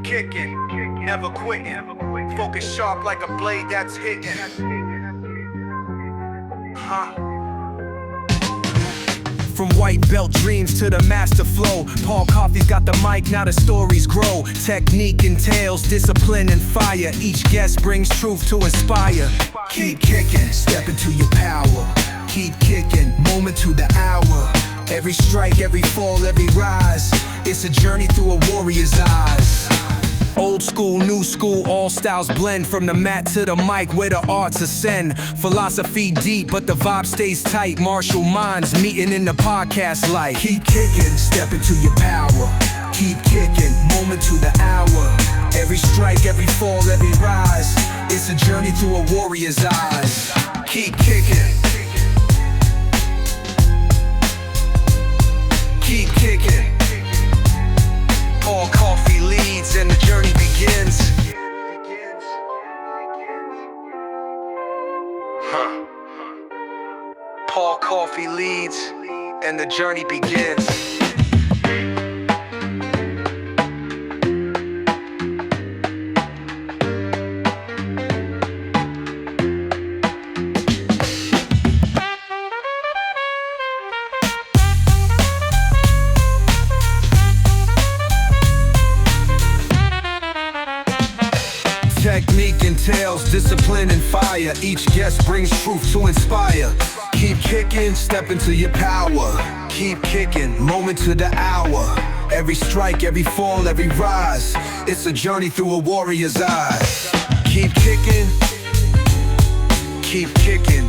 kicking, never quitting. Focus sharp like a blade that's hitting. From white belt dreams to the master flow, Paul Coffey's got the mic, now the stories grow. Technique entails discipline and fire. Each guest brings truth to inspire. Keep kicking, step into your power. Keep kicking, moment to the hour. Every strike, every fall, every rise, it's a journey through a warrior's eyes. Old school, new school, all styles blend. From the mat to the mic, where the arts ascend. Philosophy deep, but the vibe stays tight. Martial minds meeting in the podcast light. Keep kicking, step into your power. Keep kicking, moment to the hour. Every strike, every fall, every rise, it's a journey through a warrior's eyes. Keep kicking. Keep kicking. Paul Coffey leads and the journey begins. Paul Coffey leads and the journey begins. Technique entails discipline and fire. Each guest brings truth to inspire. Keep kicking, step into your power. Keep kicking, moment to the hour. Every strike, every fall, every rise, it's a journey through a warrior's eyes. Keep kicking. Keep kicking.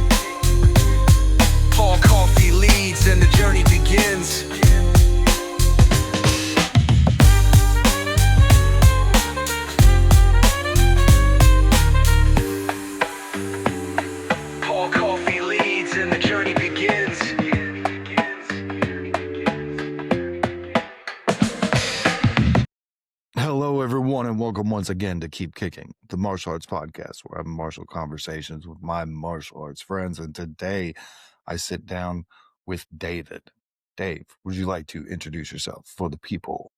Paul Coffey leads and the journey begins. Hello, everyone, and welcome once again to Keep Kicking, the martial arts podcast where I have martial conversations with my martial arts friends. And today I sit down with David. Dave, would you like to introduce yourself for the people?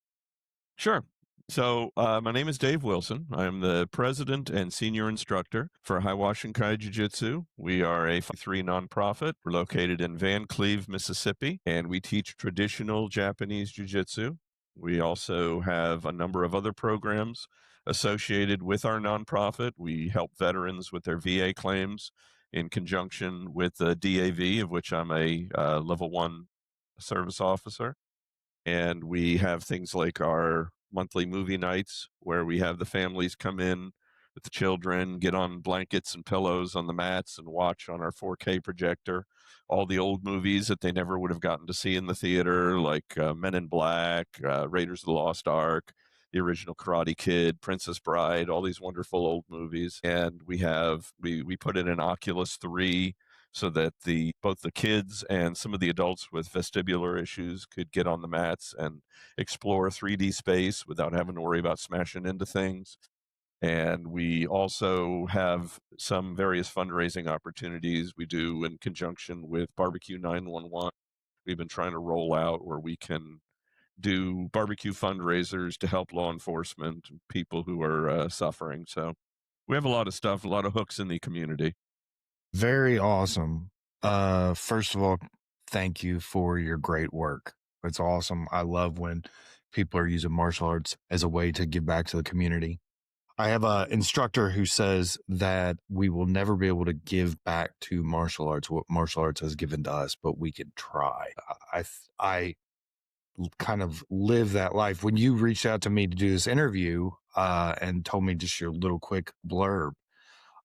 Sure. So my name is Dave Wilson. I am the president and senior instructor for Hiwashingkai Jiu-Jitsu. We are a 503 nonprofit. We're located in Van Cleve, Mississippi, and we teach traditional Japanese Jiu-Jitsu. We also have a number of other programs associated with our nonprofit. We help veterans with their VA claims in conjunction with the DAV, of which I'm a level 1 service officer. And we have things like our monthly movie nights where we have the families come in with the children, get on blankets and pillows on the mats and watch on our 4K projector all the old movies that they never would have gotten to see in the theater, like Men in Black, Raiders of the Lost Ark, the original Karate Kid, Princess Bride, all these wonderful old movies. And we put in an Oculus 3 so that both the kids and some of the adults with vestibular issues could get on the mats and explore 3D space without having to worry about smashing into things. And we also have some various fundraising opportunities we do in conjunction with Barbecue 911. We've been trying to roll out where we can do barbecue fundraisers to help law enforcement and people who are suffering. So we have a lot of stuff, a lot of hooks in the community. Very awesome. First of all, thank you for your great work. It's awesome. I love when people are using martial arts as a way to give back to the community. I have an instructor who says that we will never be able to give back to martial arts what martial arts has given to us, but we can try. I kind of live that life. When you reached out to me to do this interview and told me just your little quick blurb,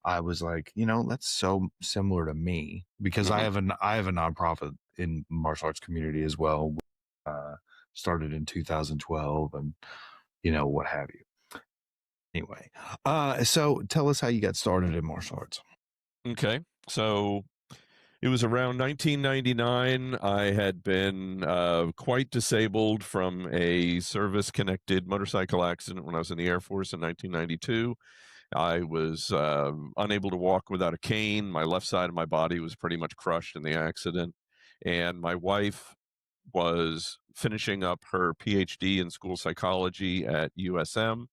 I was like, that's so similar to me because I have a nonprofit in martial arts community as well. Started in 2012 and, what have you. Anyway, so tell us how you got started in martial arts. Okay. So it was around 1999. I had been quite disabled from a service-connected motorcycle accident when I was in the Air Force in 1992. I was unable to walk without a cane. My left side of my body was pretty much crushed in the accident. And my wife was finishing up her PhD in school psychology at USM.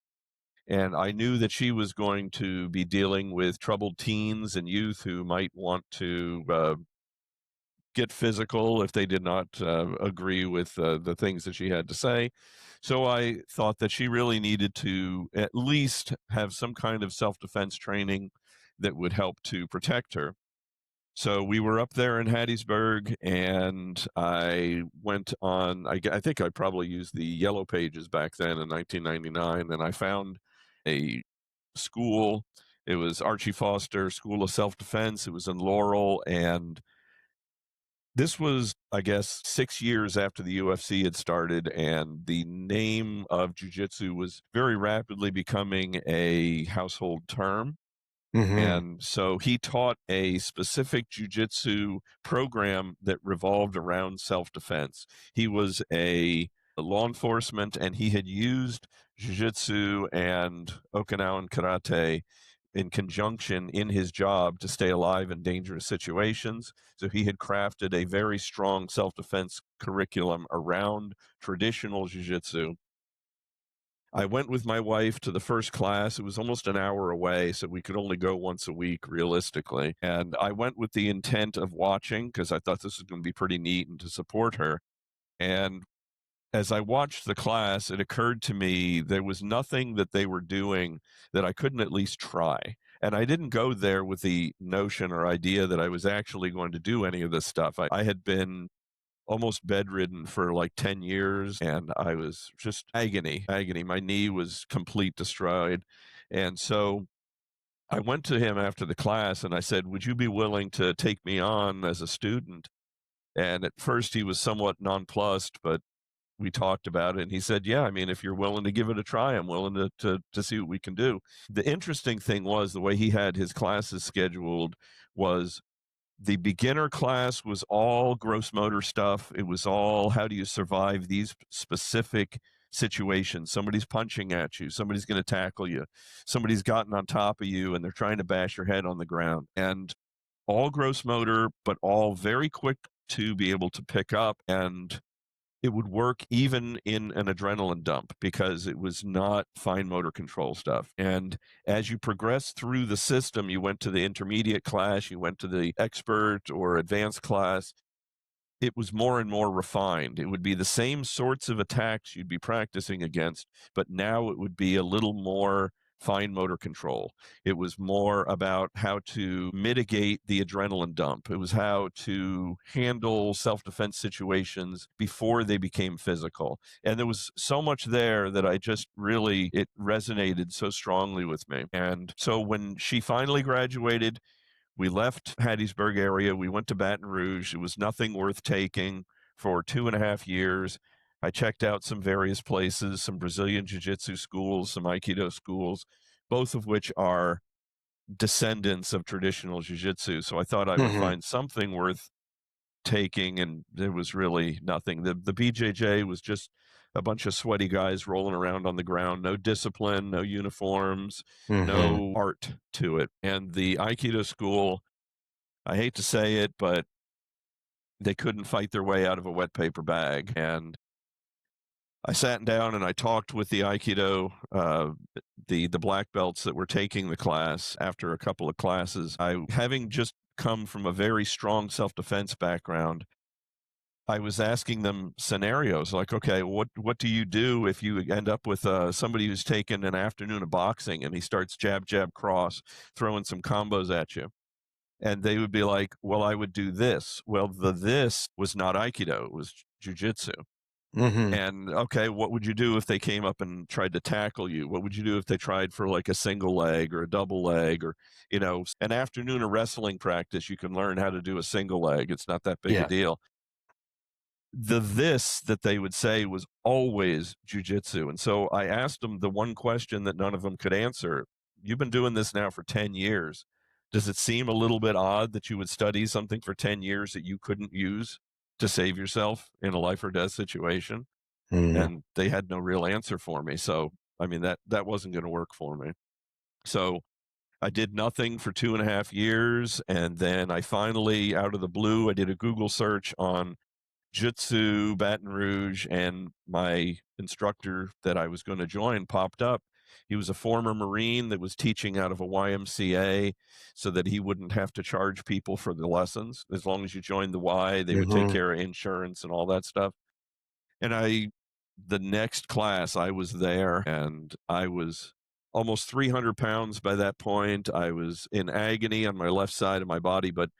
And I knew that she was going to be dealing with troubled teens and youth who might want to get physical if they did not agree with the things that she had to say. So I thought that she really needed to at least have some kind of self-defense training that would help to protect her. So we were up there in Hattiesburg, and I went on. I think I probably used the Yellow Pages back then in 1999, and I found a school. It was Archie Foster School of Self-Defense. It was in Laurel, and this was, I guess, 6 years after the UFC had started, and the name of jiu-jitsu was very rapidly becoming a household term. Mm-hmm. And so he taught a specific jujitsu program that revolved around self-defense. He was a law enforcement, and he had used jujitsu and Okinawan karate in conjunction in his job to stay alive in dangerous situations. So he had crafted a very strong self-defense curriculum around traditional jujitsu. I went with my wife to the first class. It was almost an hour away, so we could only go once a week realistically. And I went with the intent of watching because I thought this was going to be pretty neat and to support her. And as I watched the class, it occurred to me there was nothing that they were doing that I couldn't at least try. And I didn't go there with the notion or idea that I was actually going to do any of this stuff. I had been almost bedridden for like 10 years, and I was just agony. My knee was complete destroyed. And so I went to him after the class and I said, "Would you be willing to take me on as a student?" And at first he was somewhat nonplussed, but we talked about it and he said, "Yeah, I mean, if you're willing to give it a try, I'm willing to see what we can do." The interesting thing was the way he had his classes scheduled was the beginner class was all gross motor stuff. It was all how do you survive these specific situations. Somebody's punching at you, somebody's going to tackle you, somebody's gotten on top of you and they're trying to bash your head on the ground. And all gross motor, but all very quick to be able to pick up, and it would work even in an adrenaline dump because it was not fine motor control stuff. And as you progress through the system, you went to the intermediate class, you went to the expert or advanced class, it was more and more refined. It would be the same sorts of attacks you'd be practicing against, but now it would be a little more fine motor control. It was more about how to mitigate the adrenaline dump. It was how to handle self-defense situations before they became physical. And there was so much there that I just really, it resonated so strongly with me. And so when she finally graduated, we left Hattiesburg area. We went to Baton Rouge. It was nothing worth taking for 2.5 years. I checked out some various places, some Brazilian Jiu-Jitsu schools, some Aikido schools, both of which are descendants of traditional Jiu-Jitsu. So I thought I would Mm-hmm. find something worth taking, and there was really nothing. The BJJ was just a bunch of sweaty guys rolling around on the ground, no discipline, no uniforms, Mm-hmm. no art to it. And the Aikido school, I hate to say it, but they couldn't fight their way out of a wet paper bag. And I sat down and I talked with the Aikido, the black belts that were taking the class after a couple of classes. Having just come from a very strong self-defense background, I was asking them scenarios like, okay, what do you do if you end up with somebody who's taken an afternoon of boxing and he starts jab, jab, cross, throwing some combos at you? And they would be like, well, I would do this. Well, this was not Aikido, it was jujitsu. Mm-hmm. And okay, what would you do if they came up and tried to tackle you? What would you do if they tried for like a single leg or a double leg or, an afternoon of wrestling practice? You can learn how to do a single leg. It's not that big a Yeah. deal. This that they would say was always jujitsu. And so I asked them the one question that none of them could answer. You've been doing this now for 10 years. Does it seem a little bit odd that you would study something for 10 years that you couldn't use to save yourself in a life or death situation? Mm-hmm. And they had no real answer for me. So, I mean, that wasn't going to work for me. So I did nothing for 2.5 years. And then I finally, out of the blue, I did a Google search on Jitsu, Baton Rouge, and my instructor that I was going to join popped up. He was a former Marine that was teaching out of a YMCA so that he wouldn't have to charge people for the lessons. As long as you joined the Y, they would take Mhm. care of insurance and all that stuff. And the next class, I was there and I was almost 300 pounds by that point. I was in agony on my left side of my body, but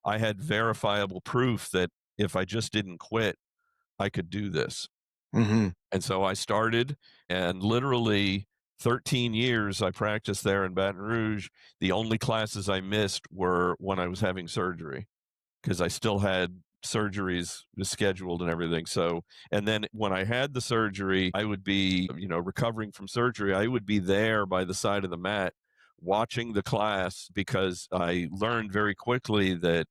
I had verifiable proof that if I just didn't quit, I could do this. Mhm. And so I started, and literally 13 years I practiced there in Baton Rouge. The only classes I missed were when I was having surgery because I still had surgeries scheduled and everything. So, and then when I had the surgery, I would be, recovering from surgery. I would be there by the side of the mat watching the class because I learned very quickly that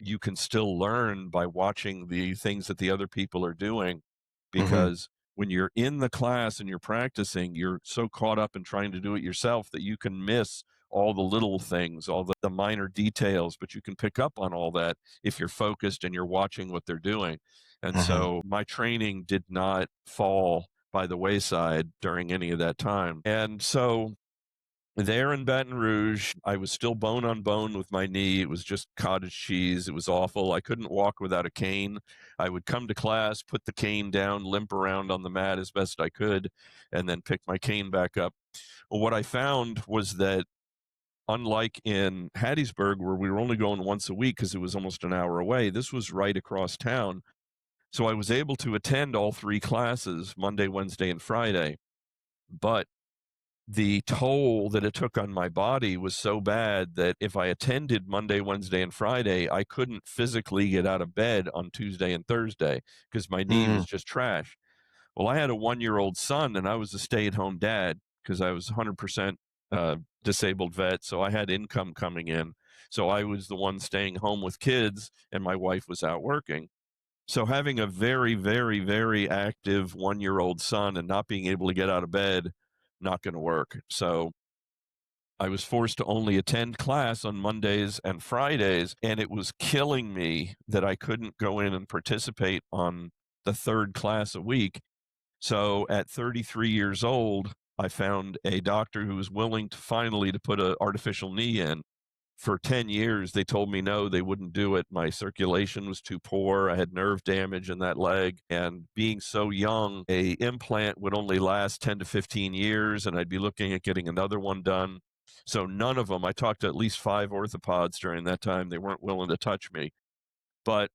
you can still learn by watching the things that the other people are doing Mhm. because when you're in the class and you're practicing, you're so caught up in trying to do it yourself that you can miss all the little things, all the minor details, but you can pick up on all that if you're focused and you're watching what they're doing. And Mhm. so my training did not fall by the wayside during any of that time. And so there in Baton Rouge, I was still bone on bone with my knee. It was just cottage cheese. It was awful. I couldn't walk without a cane. I would come to class, put the cane down, limp around on the mat as best I could, and then pick my cane back up. Well, what I found was that unlike in Hattiesburg, where we were only going once a week because it was almost an hour away, this was right across town. So I was able to attend all three classes Monday, Wednesday, and Friday. But the toll that it took on my body was so bad that if I attended Monday, Wednesday, and Friday, I couldn't physically get out of bed on Tuesday and Thursday because my knee Mhm. was just trash. Well, I had a 1-year-old son and I was a stay-at-home dad because I was 100% disabled vet. So I had income coming in. So I was the one staying home with kids and my wife was out working. So having a very, very, very active 1-year-old son and not being able to get out of bed, not going to work. So I was forced to only attend class on Mondays and Fridays, and it was killing me that I couldn't go in and participate on the third class a week. So at 33 years old, I found a doctor who was willing to finally to put an artificial knee in. For 10 years, they told me no, they wouldn't do it. My circulation was too poor. I had nerve damage in that leg. And being so young, a implant would only last 10 to 15 years, and I'd be looking at getting another one done. So none of them, I talked to at least 5 orthopods during that time. They weren't willing to touch me. But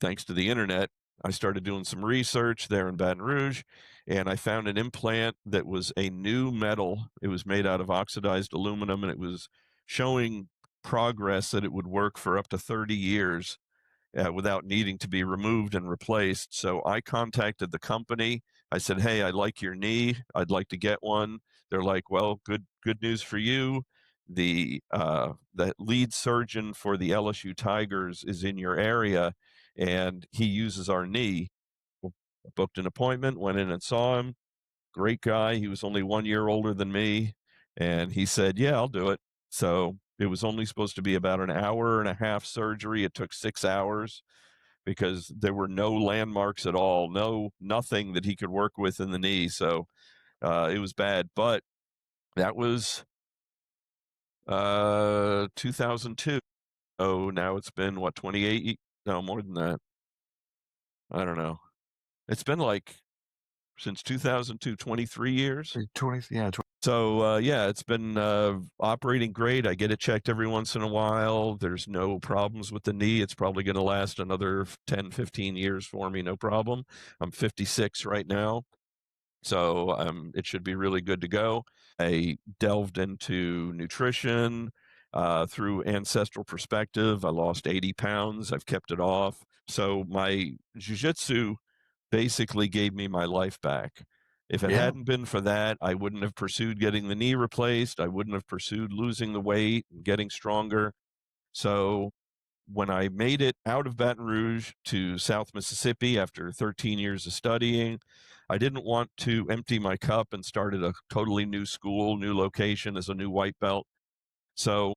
thanks to the internet, I started doing some research there in Baton Rouge, and I found an implant that was a new metal. It was made out of oxidized aluminum, and it was showing progress that it would work for up to 30 years without needing to be removed and replaced. So I contacted the company. I said, "Hey, I like your knee. I'd like to get one." They're like, "Well, good news for you. The lead surgeon for the LSU Tigers is in your area, and he uses our knee." Well, I booked an appointment, went in and saw him. Great guy. He was only 1 year older than me, and he said, "Yeah, I'll do it." So it was only supposed to be about an hour and a half surgery. It took 6 hours because there were no landmarks at all, nothing that he could work with in the knee. So it was bad. But that was 2002. Oh, now it's been what, 28? No, more than that. I don't know. It's been like since 2002, 23 years. 20, yeah, So yeah, it's been operating great. I get it checked every once in a while. There's no problems with the knee. It's probably going to last another 10, 15 years for me, no problem. I'm 56 right now. So it should be really good to go. I delved into nutrition through Ancestral Perspective. I lost 80 pounds. I've kept it off. So my jujitsu basically gave me my life back. If it yeah. hadn't been for that, I wouldn't have pursued getting the knee replaced. I wouldn't have pursued losing the weight and getting stronger. So when I made it out of Baton Rouge to South Mississippi after 13 years of studying, I didn't want to empty my cup and start at a totally new school, new location as a new white belt. So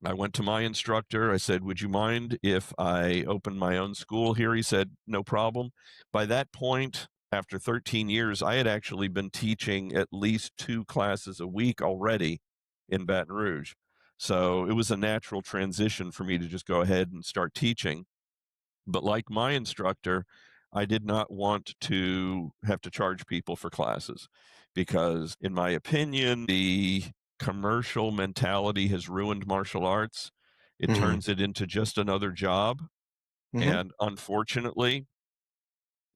I went to my instructor. I said, "Would you mind if I opened my own school here?" He said, "No problem." By that point, after 13 years, I had actually been teaching at least 2 classes a week already in Baton Rouge. So it was a natural transition for me to just go ahead and start teaching. But like my instructor, I did not want to have to charge people for classes because, in my opinion, the commercial mentality has ruined martial arts. It Mhm. turns it into just another job. Mhm. And unfortunately,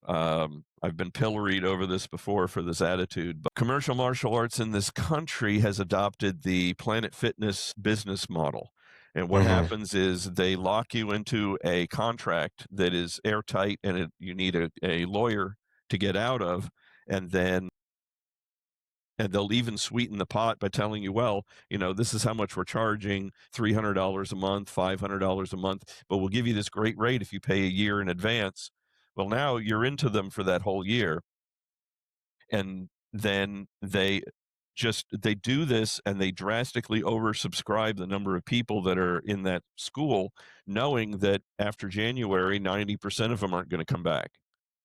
I've been pilloried over this before for this attitude, but commercial martial arts in this country has adopted the Planet Fitness business model. And what Mhm. happens is they lock you into a contract that is airtight and you need a lawyer to get out of. And then and they'll even sweeten the pot by telling you, well, this is how much we're charging, $300 a month, $500 a month, but we'll give you this great rate if you pay a year in advance. Well, now you're into them for that whole year. And then they do this and they drastically oversubscribe the number of people that are in that school, knowing that after January, 90% of them aren't going to come back.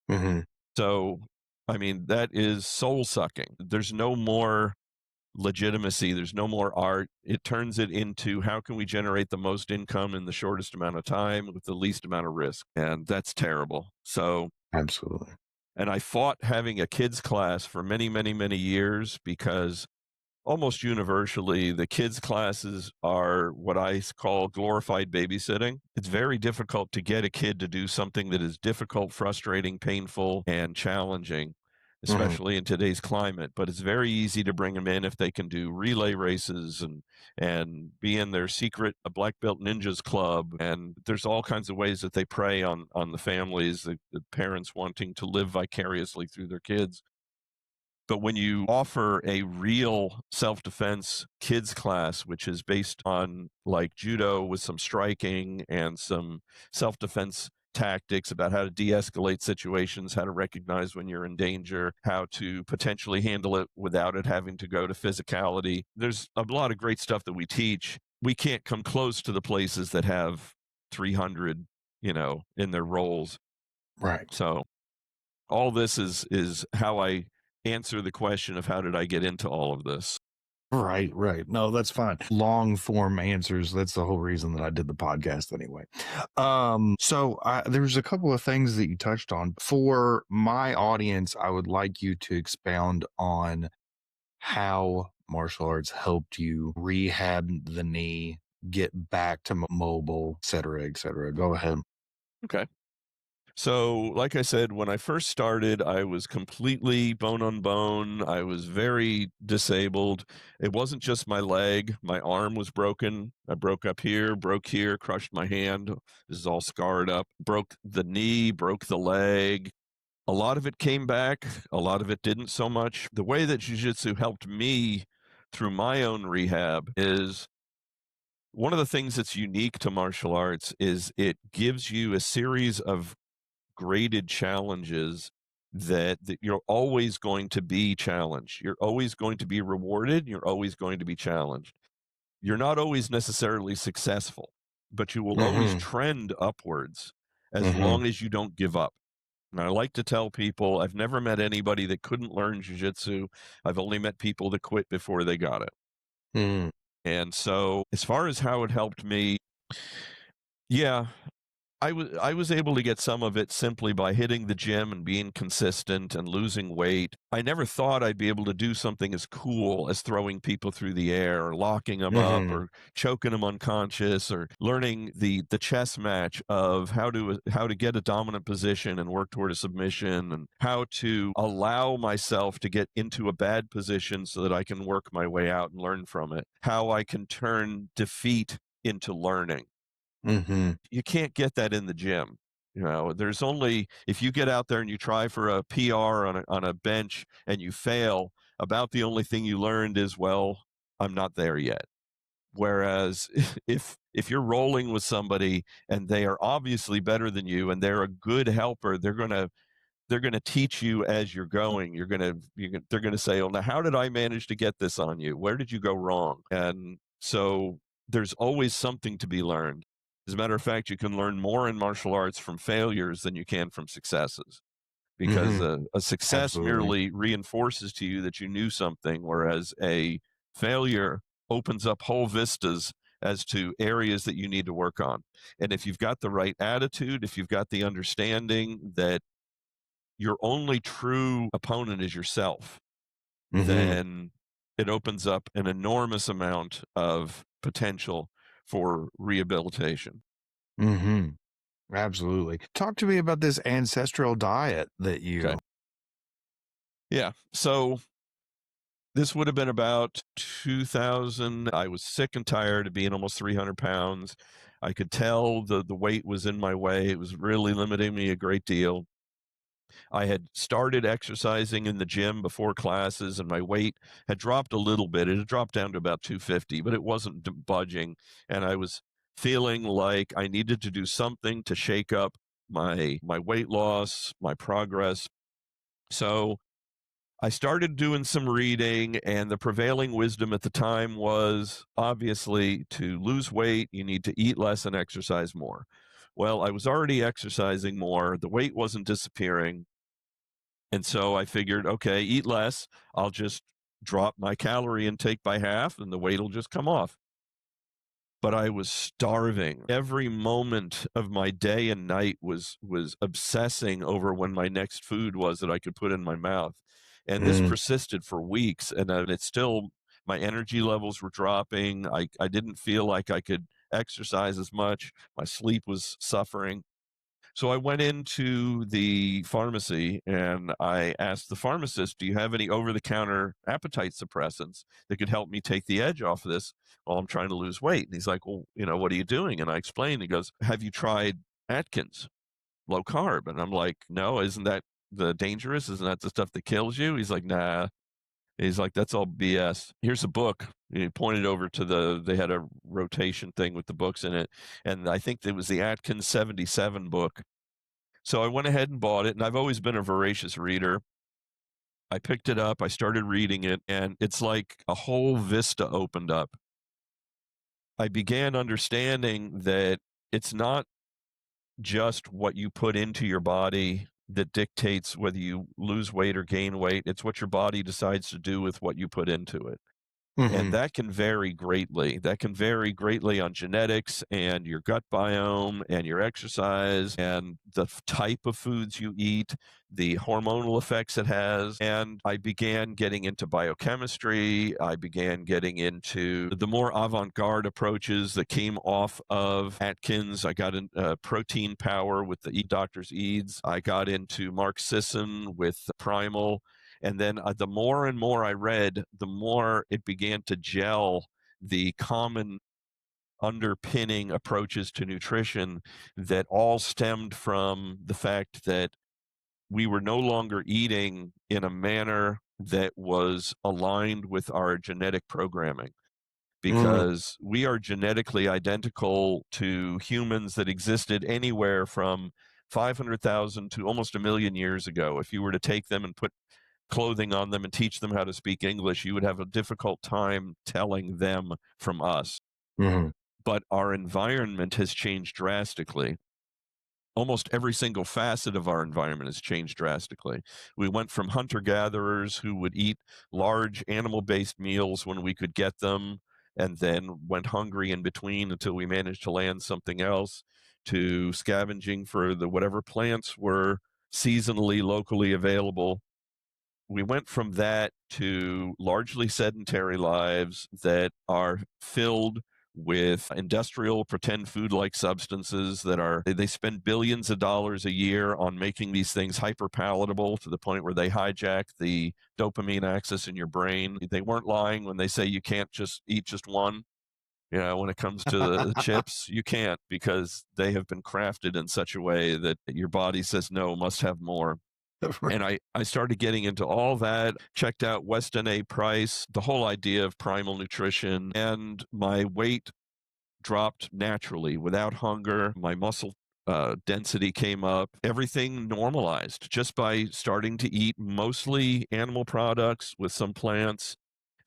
Mhm. So, I mean, that is soul sucking. There's no more legitimacy. There's no more art. It turns it into how can we generate the most income in the shortest amount of time with the least amount of risk? And that's terrible. So, Absolutely. and I fought having a kids class for many, many, many years because almost universally, the kids' classes are what I call glorified babysitting. It's very difficult to get a kid to do something that is difficult, frustrating, painful, and challenging, Mhm. especially in today's climate. But it's very easy to bring them in if they can do relay races and be in their secret black belt ninjas club. And there's all kinds of ways that they prey on the families, the parents wanting to live vicariously through their kids. But when you offer a real self defense kids class, which is based on like judo with some striking and some self defense tactics about how to de escalate situations, how to recognize when you're in danger, how to potentially handle it without it having to go to physicality, there's a lot of great stuff that we teach. We can't come close to the places that have 300, in their roles. Right. So all this is how I answer the question of how did I get into all of this. Right, right. No, that's fine. Long form answers. That's the whole reason that I did the podcast anyway. There's a couple of things that you touched on. For my audience, I would like you to expound on how martial arts helped you rehab the knee, get back to mobile, et cetera, et cetera. Go ahead. Okay. So, like I said, when I first started, I was completely bone on bone. I was very disabled. It wasn't just my leg, my arm was broken. I broke up here, broke here, crushed my hand. This is all scarred up. Broke the knee, broke the leg. A lot of it came back, a lot of it didn't so much. The way that jiu-jitsu helped me through my own rehab is one of the things that's unique to martial arts is it gives you a series of graded challenges that you're always going to be challenged. You're always going to be rewarded. You're always going to be challenged. You're not always necessarily successful, but you will always Mm-hmm. trend upwards as Mm-hmm. long as you don't give up. And I like to tell people I've never met anybody that couldn't learn jujitsu. I've only met people that quit before they got it. Mm-hmm. And so, as far as how it helped me, yeah, I was able to get some of it simply by hitting the gym and being consistent and losing weight. I never thought I'd be able to do something as cool as throwing people through the air or locking them up Mm-hmm. or choking them unconscious or learning the chess match of how to get a dominant position and work toward a submission and how to allow myself to get into a bad position so that I can work my way out and learn from it. How I can turn defeat into learning. Mm-hmm. You can't get that in the gym. There's only if you get out there and you try for a PR on a bench and you fail, about the only thing you learned is, well, I'm not there yet. Whereas if you're rolling with somebody and they are obviously better than you and they're a good helper, they're gonna teach you as you're going. They're gonna say, "Oh, now how did I manage to get this on you? Where did you go wrong?" And so there's always something to be learned. As a matter of fact, you can learn more in martial arts from failures than you can from successes. because Mhm. a success Absolutely. merely reinforces to you that you knew something, whereas a failure opens up whole vistas as to areas that you need to work on. And if you've got the right attitude, if you've got the understanding that your only true opponent is yourself, Mhm. then it opens up an enormous amount of potential for rehabilitation. Mhm. Absolutely. Talk to me about this ancestral diet that Okay. you Yeah. So this would have been about 2000. I was sick and tired of being almost 300 pounds. I could tell the weight was in my way. It was really limiting me a great deal. I had started exercising in the gym before classes, and my weight had dropped a little bit. It had dropped down to about 250, but it wasn't budging. And I was feeling like I needed to do something to shake up my weight loss, my progress. So I started doing some reading, and the prevailing wisdom at the time was obviously to lose weight, you need to eat less and exercise more. Well, I was already exercising more, the weight wasn't disappearing. And so I figured, okay, eat less. I'll just drop my calorie intake by half and the weight will just come off. But I was starving. Every moment of my day and night was obsessing over when my next food was that I could put in my mouth. And this mm, persisted for weeks, and it's still, my energy levels were dropping. I didn't feel like I could exercise as much. My sleep was suffering. So I went into the pharmacy and I asked the pharmacist, "Do you have any over the counter appetite suppressants that could help me take the edge off of this while I'm trying to lose weight?" And he's like, "Well, what are you doing?" And I explained. He goes, "Have you tried Atkins low carb?" And I'm like, "No, isn't that the dangerous? Isn't that the stuff that kills you?" He's like, "Nah." He's like, "That's all BS. Here's a book." He pointed over to they had a rotation thing with the books in it. And I think it was the Atkins 77 book. So I went ahead and bought it, and I've always been a voracious reader. I picked it up, I started reading it, and it's like a whole vista opened up. I began understanding that it's not just what you put into your body that dictates whether you lose weight or gain weight. It's what your body decides to do with what you put into it. And mhm, that can vary greatly. That can vary greatly on genetics and your gut biome and your exercise and the type of foods you eat, the hormonal effects it has. And I began getting into biochemistry. I began getting into the more avant garde approaches that came off of Atkins. I got in protein power with the Doctor's Eads. I got into Mark Sisson with Primal. And then the more and more I read, the more it began to gel the common underpinning approaches to nutrition that all stemmed from the fact that we were no longer eating in a manner that was aligned with our genetic programming, mm, because we are genetically identical to humans that existed anywhere from 500,000 to almost a million years ago. If you were to take them and put clothing on them and teach them how to speak English, you would have a difficult time telling them from us. mhm, But our environment has changed drastically. Almost every single facet of our environment has changed drastically. We went from hunter gatherers who would eat large animal based meals when we could get them, and then went hungry in between until we managed to land something else, to scavenging for the whatever plants were seasonally locally available. We went from that to largely sedentary lives that are filled with industrial pretend food like substances that are, they spend billions of dollars a year on making these things hyper palatable to the point where they hijack the dopamine axis in your brain. They weren't lying when they say you can't just eat just one. When it comes to the chips, you can't, because they have been crafted in such a way that your body says no, must have more. And I started getting into all that, checked out Weston A. Price, the whole idea of primal nutrition, and my weight dropped naturally without hunger. My muscle density came up. Everything normalized just by starting to eat mostly animal products with some plants,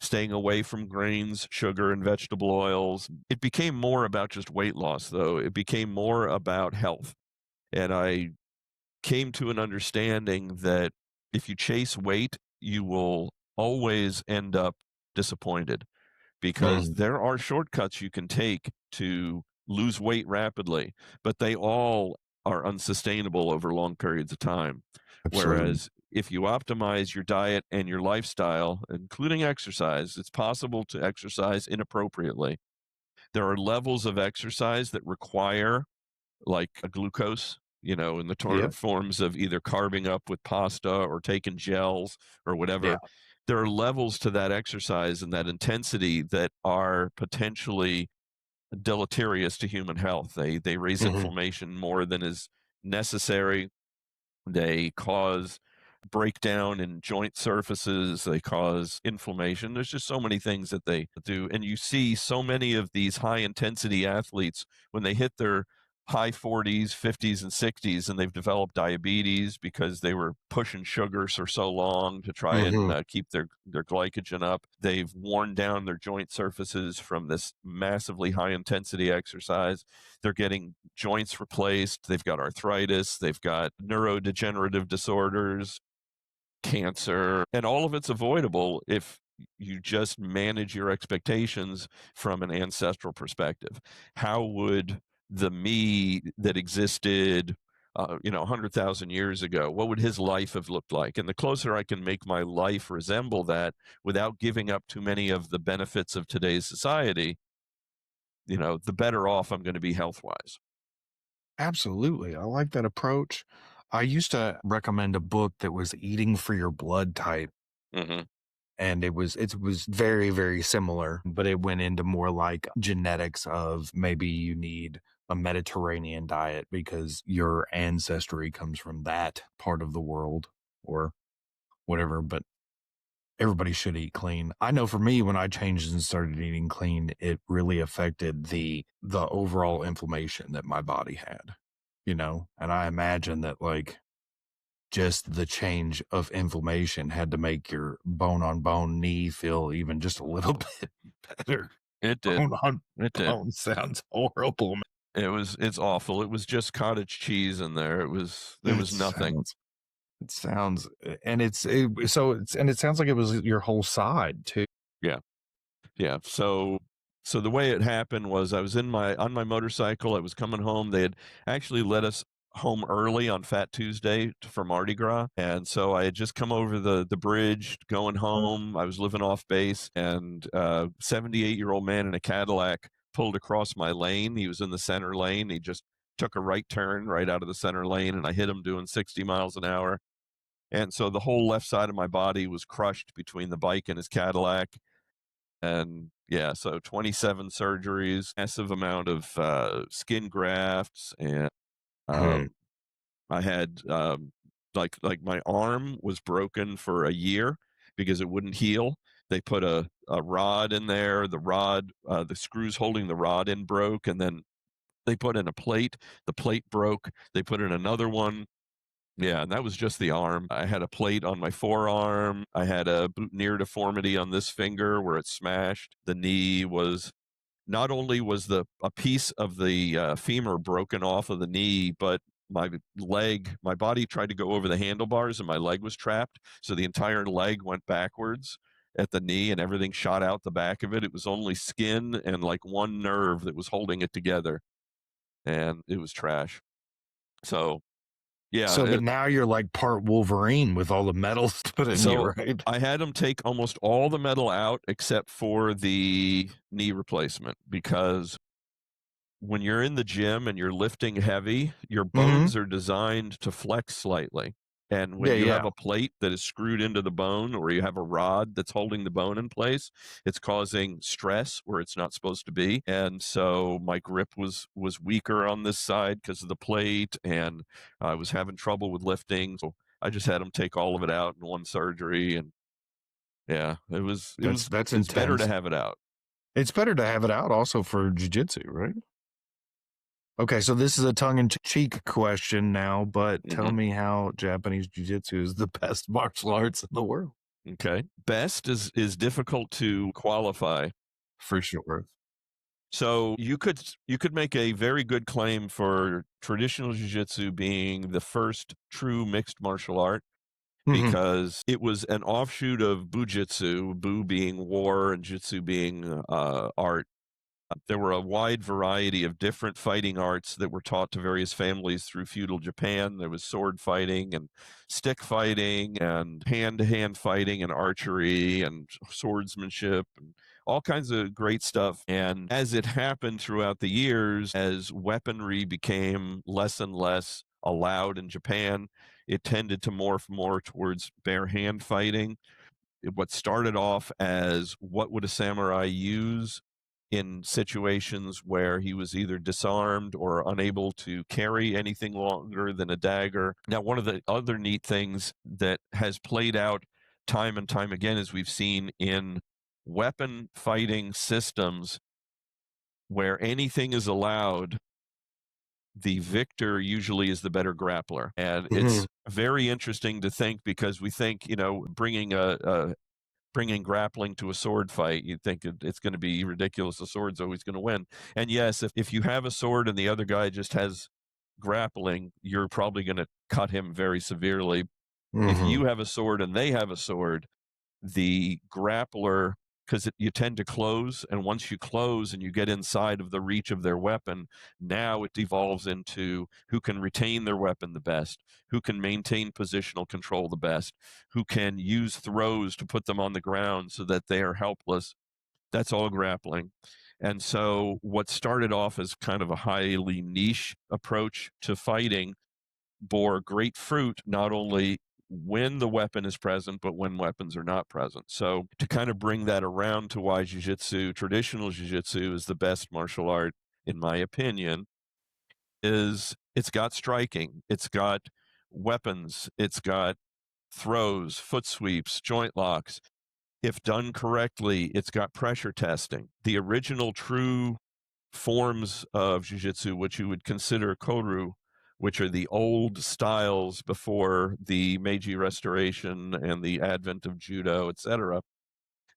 staying away from grains, sugar, and vegetable oils. It became more about just weight loss, though. It became more about health. And I came to an understanding that if you chase weight, you will always end up disappointed, because Mm, there are shortcuts you can take to lose weight rapidly, but they all are unsustainable over long periods of time. absolutely. Whereas if you optimize your diet and your lifestyle, including exercise, it's possible to exercise inappropriately. There are levels of exercise that require like a glucose, in the Yep. forms of either carbing up with pasta or taking gels or Yeah. whatever. There are levels to that exercise and that intensity that are potentially deleterious to human health. They raise Hmm. inflammation more than is necessary. They cause breakdown in joint surfaces. They cause inflammation. There's just so many things that they do. And you see so many of these high intensity athletes when they hit their high 40s, 50s, and 60s, and they've developed diabetes because they were pushing sugars for so long to try and Hmm. keep their glycogen up. They've worn down their joint surfaces from this massively high intensity exercise. They're getting joints replaced. They've got arthritis. They've got neurodegenerative disorders, cancer, and all of it's avoidable if you just manage your expectations from an ancestral perspective. How would the me that existed 100,000 years ago, what would his life have looked like? And the closer I can make my life resemble that without giving up too many of the benefits of today's society, the better off I'm going to be health wise. Absolutely. I like that approach. I used to recommend a book that was Eating for Your Blood Type, Hmm. and it was very, very similar, but it went into more like genetics of maybe you need a Mediterranean diet because your ancestry comes from that part of the world or whatever, but everybody should eat clean. I know for me, when I changed and started eating clean, it really affected the overall inflammation that my body had, and I imagine that like just the change of inflammation had to make your bone on bone knee feel even just a little bit better. It did. Bone on It did. bone sounds horrible, man. It's awful. It was just cottage cheese in there. It was nothing. It sounds and it sounds like it was your whole side too. Yeah. Yeah. So the way it happened was I was on my motorcycle. I was coming home. They had actually let us home early on Fat Tuesday for Mardi Gras. And so I had just come over the bridge going home. I was living off base, and 78-year-old man in a Cadillac pulled across my lane. He was in the center lane. He just took a right turn right out of the center lane, and I hit him doing 60 miles an hour. And so the whole left side of my body was crushed between the bike and his Cadillac. And yeah, so 27 surgeries, massive amount of skin grafts, and Mhm. um, I had like my arm was broken for a year because it wouldn't heal. They put a rod in there. The rod, the screws holding the rod in broke, and then they put in a plate. The plate broke. They put in another one. Yeah, and that was just the arm. I had a plate on my forearm. I had a boutonniere deformity on this finger where it smashed. The knee was not only was the a piece of the femur broken off of the knee, but my body tried to go over the handlebars and my leg was trapped. So the entire leg went backwards at the knee and everything shot out the back of it. It was only skin and like one nerve that was holding it together, and it was trash. So So, yeah, but now you're like part Wolverine with all the metals put in you, so right? I had them take almost all the metal out except for the knee replacement, because when you're in the gym and you're lifting heavy, your Mhm. bones are designed to flex slightly. And when Yeah, you have yeah. a plate that is screwed into the bone, or you have a rod that's holding the bone in place, it's causing stress where it's not supposed to be. And so my grip was weaker on this side because of the plate, and I was having trouble with lifting. So I just had them take all of it out in one surgery, and yeah, it was it was That's it's better to intense. have it out. It's better to have it out also for jiu-jitsu, right? Okay, so this is a tongue-in-cheek question now, but tell Hmm. me how Japanese jiu-jitsu is the best martial arts in the world. Okay, best is difficult to qualify. For sure. So you could make a very good claim for traditional jiu-jitsu being the first true mixed martial art Mhm. because it was an offshoot of bujitsu, bu being war and jitsu being art. There were a wide variety of different fighting arts that were taught to various families through feudal Japan. There was sword fighting and stick fighting and hand-to-hand fighting and archery and swordsmanship and all kinds of great stuff. And as it happened throughout the years, as weaponry became less and less allowed in Japan, it tended to morph more towards bare hand fighting. What started off as what would a samurai use in situations where he was either disarmed or unable to carry anything longer than a dagger. Now, one of the other neat things that has played out time and time again, as we've seen in weapon fighting systems where anything is allowed, the victor usually is the better grappler. And it's Mhm. very interesting to think because we think, bringing grappling to a sword fight, you'd think it's going to be ridiculous. The sword's always going to win. And yes, if you have a sword and the other guy just has grappling, you're probably going to cut him very severely. If Mhm. you have a sword and they have a sword, the grappler, because you tend to close, and once you close and you get inside of the reach of their weapon, now it devolves into who can retain their weapon the best, who can maintain positional control the best, who can use throws to put them on the ground so that they are helpless. That's all grappling. And so what started off as kind of a highly niche approach to fighting bore great fruit, not only when the weapon is present, but when weapons are not present. So to kind of bring that around to why jiu-jitsu, traditional jiu-jitsu is the best martial art, in my opinion, is it's got striking, it's got weapons, it's got throws, foot sweeps, joint locks. If done correctly, it's got pressure testing. The original true forms of jiu-jitsu, which you would consider koru, which are the old styles before the Meiji Restoration and the advent of judo, etc.,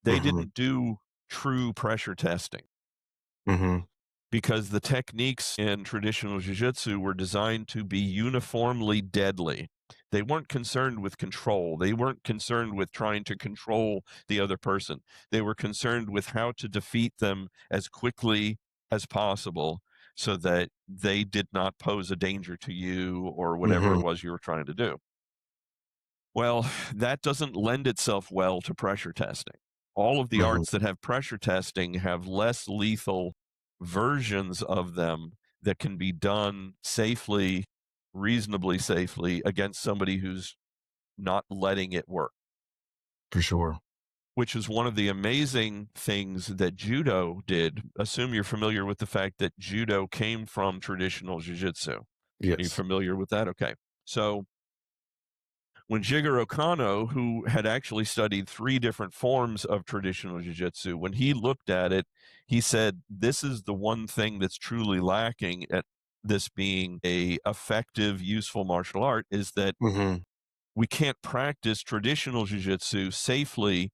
they Mhm. didn't do true pressure testing Mhm. because the techniques in traditional jiu-jitsu were designed to be uniformly deadly. They weren't concerned with control. They weren't concerned with trying to control the other person. They were concerned with how to defeat them as quickly as possible so that they did not pose a danger to you or whatever it Mhm. was you were trying to do. Well, that doesn't lend itself well to pressure testing. All of the Mhm. arts that have pressure testing have less lethal versions of them that can be done safely, reasonably safely against somebody who's not letting it work, For sure. which is one of the amazing things that judo did. Assume you're familiar with the fact that judo came from traditional jiu-jitsu. Are you Yes. familiar with that? Okay. So when Jigoro Kano, who had actually studied 3 different forms of traditional jiu-jitsu, when he looked at it, he said, "This is the one thing that's truly lacking at this being a effective, useful martial art, is that Mhm. we can't practice traditional jiu-jitsu safely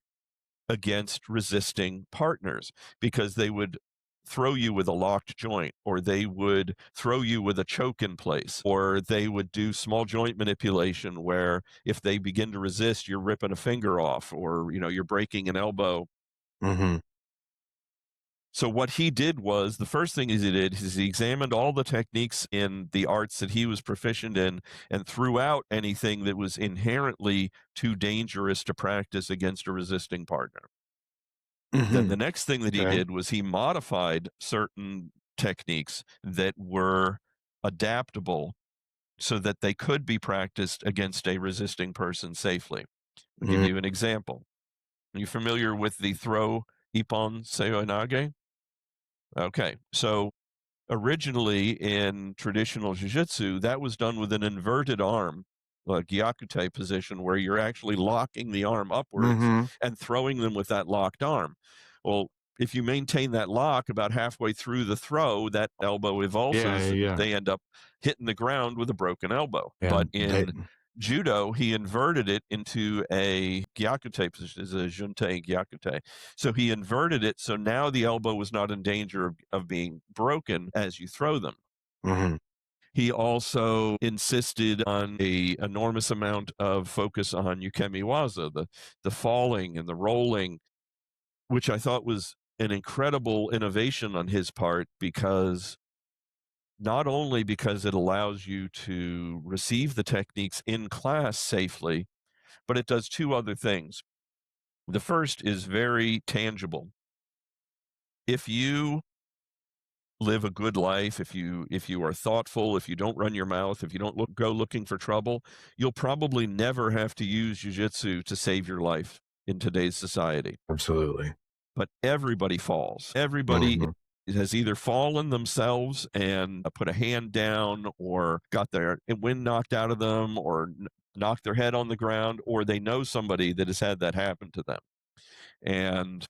against resisting partners because they would throw you with a locked joint, or they would throw you with a choke in place, or they would do small joint manipulation where if they begin to resist, you're ripping a finger off, or you're breaking an elbow." Mhm. So what he did was, the first thing he did is he examined all the techniques in the arts that he was proficient in and threw out anything that was inherently too dangerous to practice against a resisting partner. Then the Mhm. next thing that he Okay. did was he modified certain techniques that were adaptable so that they could be practiced against a resisting person safely. I'll give Mhm. you an example. Are you familiar with the throw ippon seoinage? Okay, so originally in traditional jiu-jitsu, that was done with an inverted arm, a gyakute position, where you're actually locking the arm upwards Mhm. and throwing them with that locked arm. Well, if you maintain that lock about halfway through the throw, that elbow Yeah, avulses yeah, and yeah. they end up hitting the ground with a broken elbow. But And they in Judo, he inverted it into a gyakute position, is a junte gyakute. So he inverted it, so now the elbow was not in danger of being broken as you throw them. Mhm. He also insisted on a enormous amount of focus on yukemi-waza, the falling and the rolling, which I thought was an incredible innovation on his part, because not only because it allows you to receive the techniques in class safely, but it does two other things. The first is very tangible. If you live a good life, if you are thoughtful, if you don't run your mouth, if you don't go looking for trouble, you'll probably never have to use jiu-jitsu to save your life in today's society. Absolutely. But everybody falls. Everybody Mhm. has either fallen themselves and put a hand down, or got their wind knocked out of them, or knocked their head on the ground, or they know somebody that has had that happen to them. And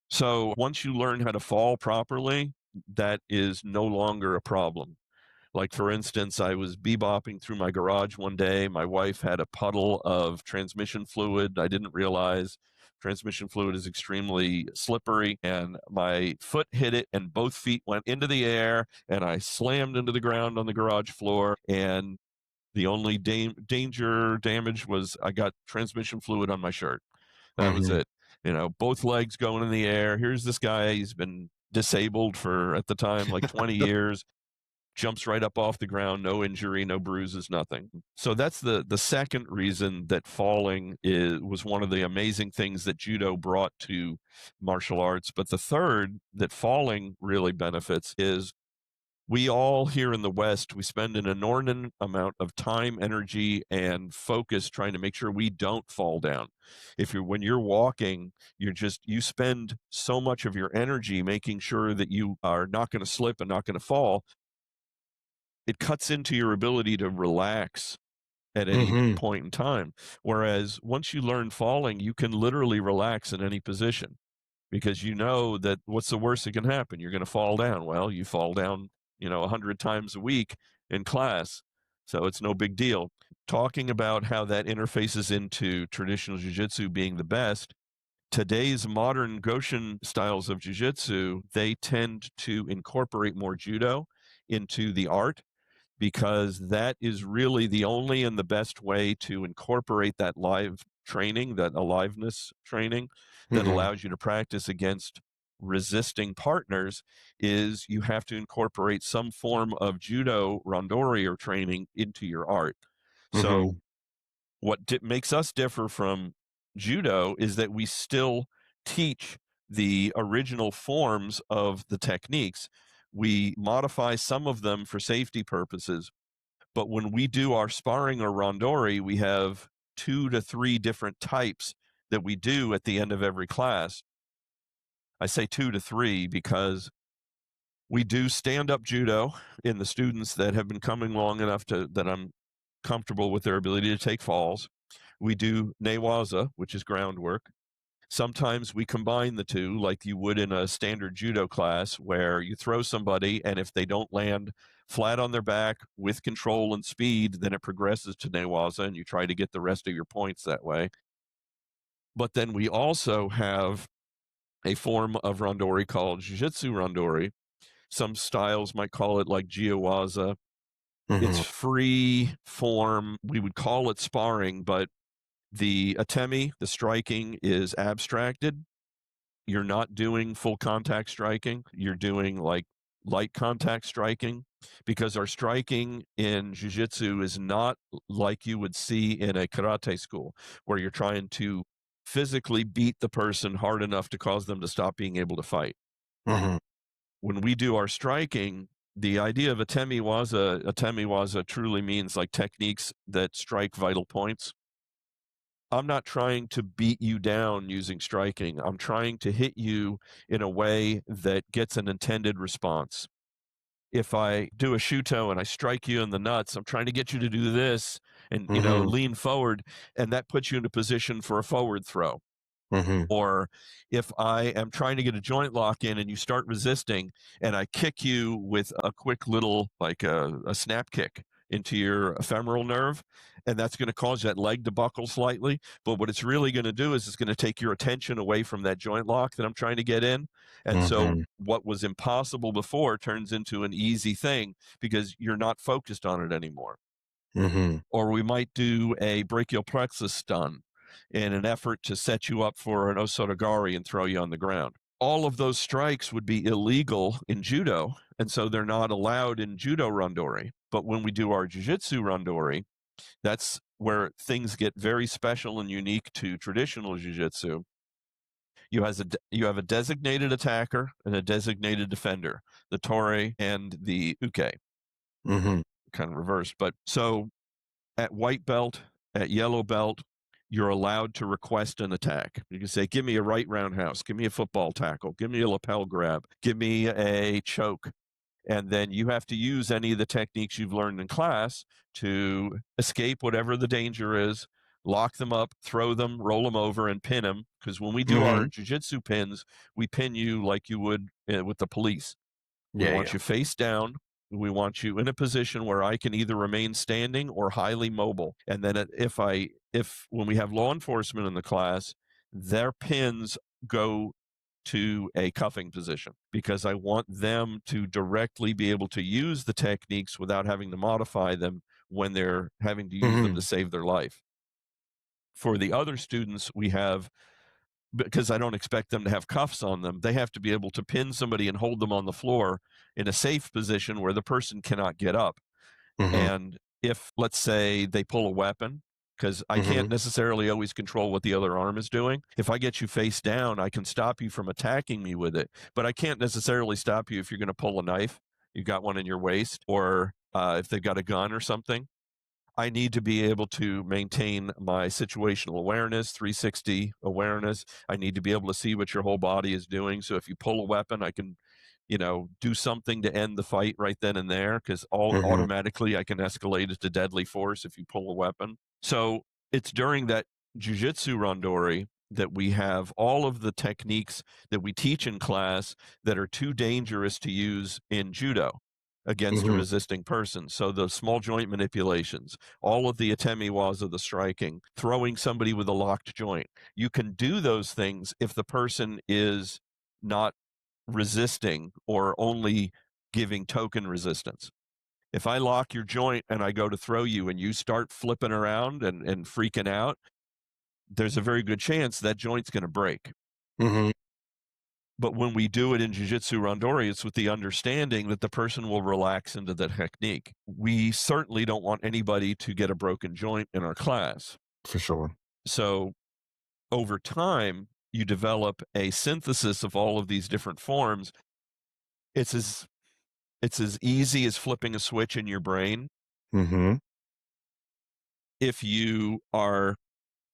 so once you learn how to fall properly, that is no longer a problem. Like, for instance, I was bebopping through my garage one day. My wife had a puddle of transmission fluid. I didn't realize transmission fluid is extremely slippery, and my foot hit it, and both feet went into the air, and I slammed into the ground on the garage floor. And the only damage was I got transmission fluid on my shirt. That was Mhm. it. Both legs going in the air. Here's this guy. He's been disabled for, at the time, like 20 years. Jumps right up off the ground, no injury, no bruises, nothing. So that's the second reason that falling was one of the amazing things that judo brought to martial arts. But the third that falling really benefits is, we all here in the West, we spend an inordinate amount of time, energy, and focus trying to make sure we don't fall down. When you're walking, you spend so much of your energy making sure that you are not going to slip and not going to fall. It cuts into your ability to relax at any Mhm. point in time. Whereas once you learn falling, you can literally relax in any position, because you know that what's the worst that can happen? You're going to fall down. Well, you fall down, 100 times a week in class. So it's no big deal. Talking about how that interfaces into traditional jiu-jitsu being the best, today's modern Goshin styles of jiu-jitsu, they tend to incorporate more judo into the art, because that is really the only and the best way to incorporate that live training, that aliveness training that Mhm. allows you to practice against resisting partners. Is you have to incorporate some form of judo randori or training into your art. So Mhm. what makes us differ from judo is that we still teach the original forms of the techniques. We modify some of them for safety purposes, but when we do our sparring or randori, we have 2 to 3 different types that we do at the end of every class. I say 2 to 3 because we do stand-up judo in the students that have been coming long enough that I'm comfortable with their ability to take falls. We do newaza, which is groundwork. Sometimes we combine the two, like you would in a standard judo class, where you throw somebody, and if they don't land flat on their back with control and speed, then it progresses to newaza, and you try to get the rest of your points that way. But then we also have a form of randori called jiu-jitsu randori. Some styles might call it like jiwaza. It's Mhm. free form. We would call it sparring, but the atemi, the striking, is abstracted. You're not doing full contact striking. You're doing like light contact striking, because our striking in jiu-jitsu is not like you would see in a karate school, where you're trying to physically beat the person hard enough to cause them to stop being able to fight. Mhm. When we do our striking, the idea of atemi waza truly means like techniques that strike vital points. I'm not trying to beat you down using striking. I'm trying to hit you in a way that gets an intended response. If I do a shuto and I strike you in the nuts, I'm trying to get you to do this and, Mhm. lean forward, and that puts you in a position for a forward throw. Mhm. Or if I am trying to get a joint lock in and you start resisting, and I kick you with a quick little, like a snap kick, into your femoral nerve, and that's going to cause that leg to buckle slightly. But what it's really going to do is it's going to take your attention away from that joint lock that I'm trying to get in. And so what was impossible before turns into an easy thing because you're not focused on it anymore. Or we might do a brachial plexus stun in an effort to set you up for an osotogari and throw you on the ground. All of those strikes would be illegal in judo, and so they're not allowed in judo randori. But when we do our jiu-jitsu randori, that's where things get very special and unique to traditional jiu-jitsu. You have a designated attacker and a designated defender, the tore and the uke. Kind of reversed. But so at white belt, at yellow belt, you're allowed to request an attack. You can say, give me a right roundhouse, give me a football tackle, give me a lapel grab, give me a choke. And then you have to use any of the techniques you've learned in class to escape whatever the danger is, lock them up, throw them, roll them over, and pin them. Because when we do our jiu-jitsu pins, we pin you like you would with the police. We want you face down. We want you in a position where I can either remain standing or highly mobile. And then if when we have law enforcement in the class, their pins go to a cuffing position because I want them to directly be able to use the techniques without having to modify them when they're having to use them to save their life. For the other students, we have, because I don't expect them to have cuffs on them, they have to be able to pin somebody and hold them on the floor in a safe position where the person cannot get up. And if, let's say, they pull a weapon, because I can't necessarily always control what the other arm is doing. If I get you face down, I can stop you from attacking me with it, but I can't necessarily stop you if you're going to pull a knife. You've got one in your waist, or if they've got a gun or something. I need to be able to maintain my situational awareness, 360 awareness. I need to be able to see what your whole body is doing. So if you pull a weapon, I can, do something to end the fight right then and there, because automatically I can escalate it to deadly force if you pull a weapon. So it's during that jiu-jitsu randori that we have all of the techniques that we teach in class that are too dangerous to use in judo against a resisting person. So the small joint manipulations, all of the atemiwas of the striking, throwing somebody with a locked joint. You can do those things if the person is not resisting or only giving token resistance. If I lock your joint and I go to throw you and you start flipping around and freaking out, there's a very good chance that joint's going to break. But when we do it in Jiu-Jitsu Randori, it's with the understanding that the person will relax into the technique. We certainly don't want anybody to get a broken joint in our class. For sure. So over time, you develop a synthesis of all of these different forms. It's as easy as flipping a switch in your brain. If you are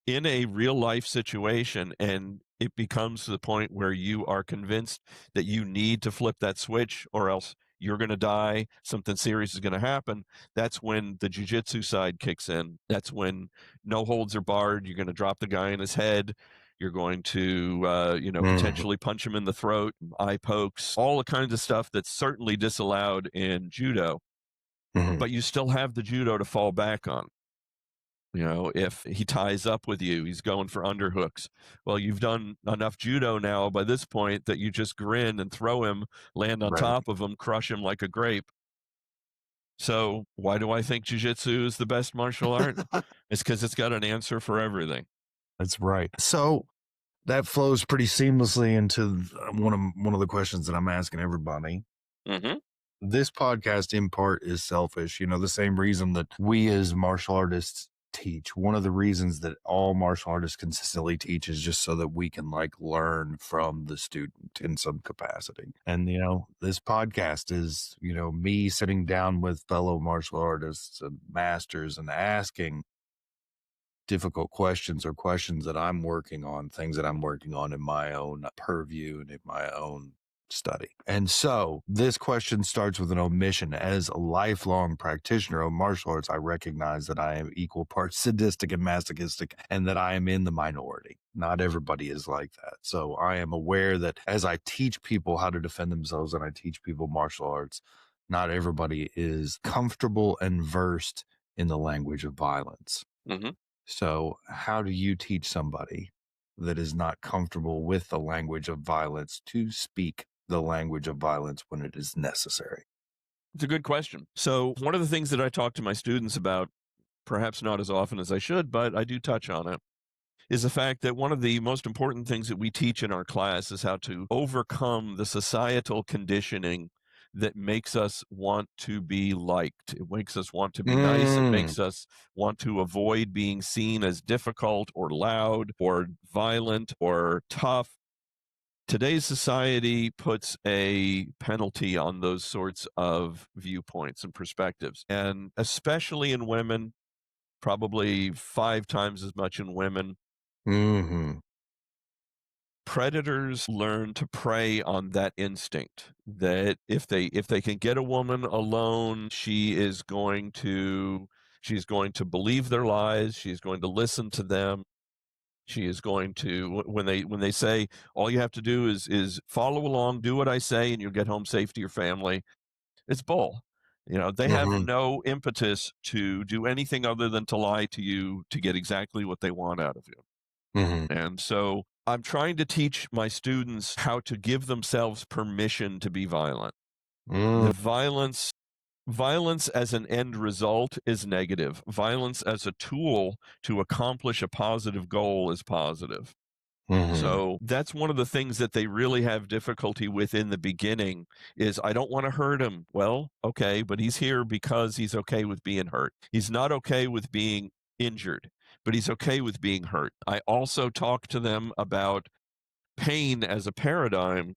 in a real life situation and it becomes to the point where you are convinced that you need to flip that switch or else you're going to die, something serious is going to happen, that's when the jiu-jitsu side kicks in. That's when no holds are barred. You're going to drop the guy in his head. You're going to, potentially punch him in the throat, eye pokes, all the kinds of stuff that's certainly disallowed in judo. But you still have the judo to fall back on. If he ties up with you, he's going for underhooks. Well, you've done enough judo now by this point that you just grin and throw him, land on top of him, crush him like a grape. So why do I think jiu-jitsu is the best martial art? It's because it's got an answer for everything. That's right. So that flows pretty seamlessly into one of the questions that I'm asking everybody. This podcast in part is selfish. The same reason that we as martial artists teach. One of the reasons that all martial artists consistently teach is just so that we can learn from the student in some capacity. And, this podcast is, me sitting down with fellow martial artists and masters and asking difficult questions or questions that I'm working on, things that I'm working on in my own purview and in my own study. And so this question starts with an omission. As a lifelong practitioner of martial arts, I recognize that I am equal parts sadistic and masochistic and that I am in the minority. Not everybody is like that. So I am aware that as I teach people how to defend themselves and I teach people martial arts, not everybody is comfortable and versed in the language of violence. Mm-hmm. So, how do you teach somebody that is not comfortable with the language of violence to speak the language of violence when it is necessary? It's a good question. So, one of the things that I talk to my students about, perhaps not as often as I should, but I do touch on it, is the fact that one of the most important things that we teach in our class is how to overcome the societal conditioning that makes us want to be liked. It makes us want to be nice. It Mm, makes us want to avoid being seen as difficult or loud or violent or tough. Today's society puts a penalty on those sorts of viewpoints and perspectives, and especially in women, probably 5 times as much in women. hmm Predators learn to prey on that instinct that if they can get a woman alone, she's going to believe their lies, she's going to listen to them, she is going to, when they say all you have to do is follow along, do what I say, and you'll get home safe to your family. It's bull. They have hmm no impetus to do anything other than to lie to you to get exactly what they want out of you. hmm And so I'm trying to teach my students how to give themselves permission to be violent. mm, The violence as an end result is negative. Violence as a tool to accomplish a positive goal is positive. hmm So that's one of the things that they really have difficulty with in the beginning is I don't want to hurt him. Well, okay, but he's here because he's okay with being hurt. He's not okay with being injured, but he's okay with being hurt. I also talk to them about pain as a paradigm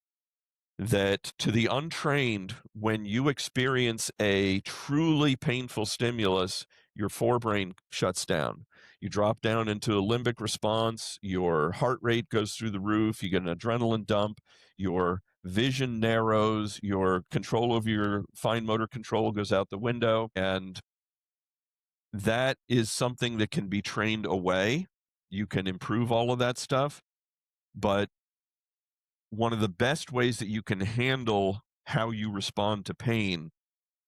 that to the untrained, when you experience a truly painful stimulus, your forebrain shuts down. You drop down into a limbic response, your heart rate goes through the roof, you get an adrenaline dump, your vision narrows, your control of your fine motor control goes out the window. And that is something that can be trained away. You can improve all of that stuff. But one of the best ways that you can handle how you respond to pain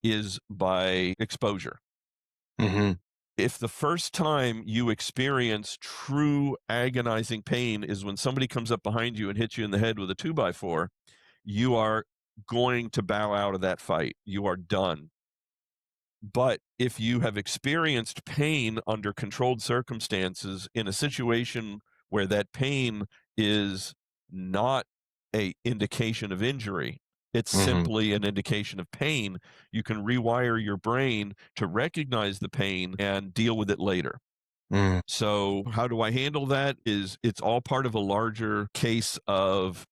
is by exposure. hmm If the first time you experience true agonizing pain is when somebody comes up behind you and hits you in the head with a 2x4, you are going to bow out of that fight. You are done. But if you have experienced pain under controlled circumstances in a situation where that pain is not a indication of injury, it's hmm simply an indication of pain, you can rewire your brain to recognize the pain and deal with it later. hmm So how do I handle that? It's all part of a larger case of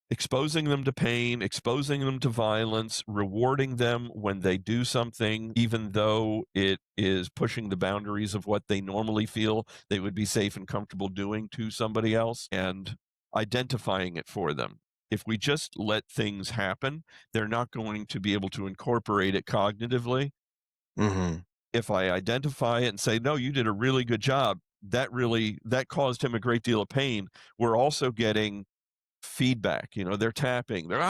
exposing them to pain, exposing them to violence, rewarding them when they do something, even though it is pushing the boundaries of what they normally feel they would be safe and comfortable doing to somebody else, and identifying it for them. If we just let things happen, they're not going to be able to incorporate it cognitively. hmm If I identify it and say, no, you did a really good job, that caused him a great deal of pain. We're also getting feedback. They're tapping, they're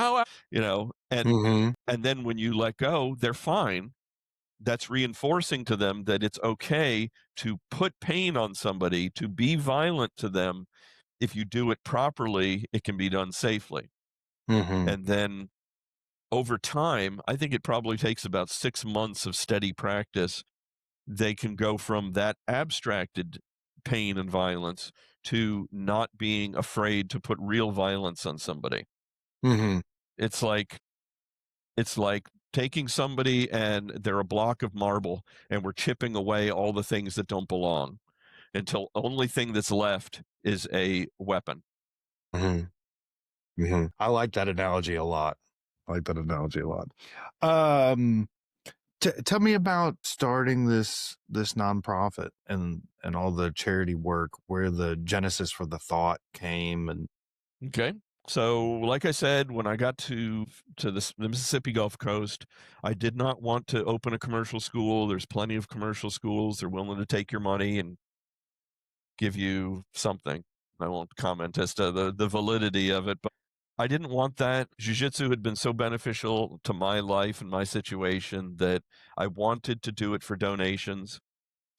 and hmm then when you let go, they're fine. That's reinforcing to them that it's okay to put pain on somebody, to be violent to them. If you do it properly, it can be done safely. hmm And then over time, I think it probably takes about 6 months of steady practice. They can go from that abstracted pain and violence to not being afraid to put real violence on somebody. hmm It's like it's like taking somebody and they're a block of marble and we're chipping away all the things that don't belong until only thing that's left is a weapon. hmm I like that analogy a lot. I like that analogy a lot. Um, tell me about starting this nonprofit and all the charity work, where the genesis for the thought came, and Okay. So, like I said, when I got to the Mississippi Gulf Coast, I did not want to open a commercial school. There's plenty of commercial schools. They're willing to take your money and give you something. I won't comment as to the validity of it, I didn't want that. Jiu-jitsu had been so beneficial to my life and my situation that I wanted to do it for donations.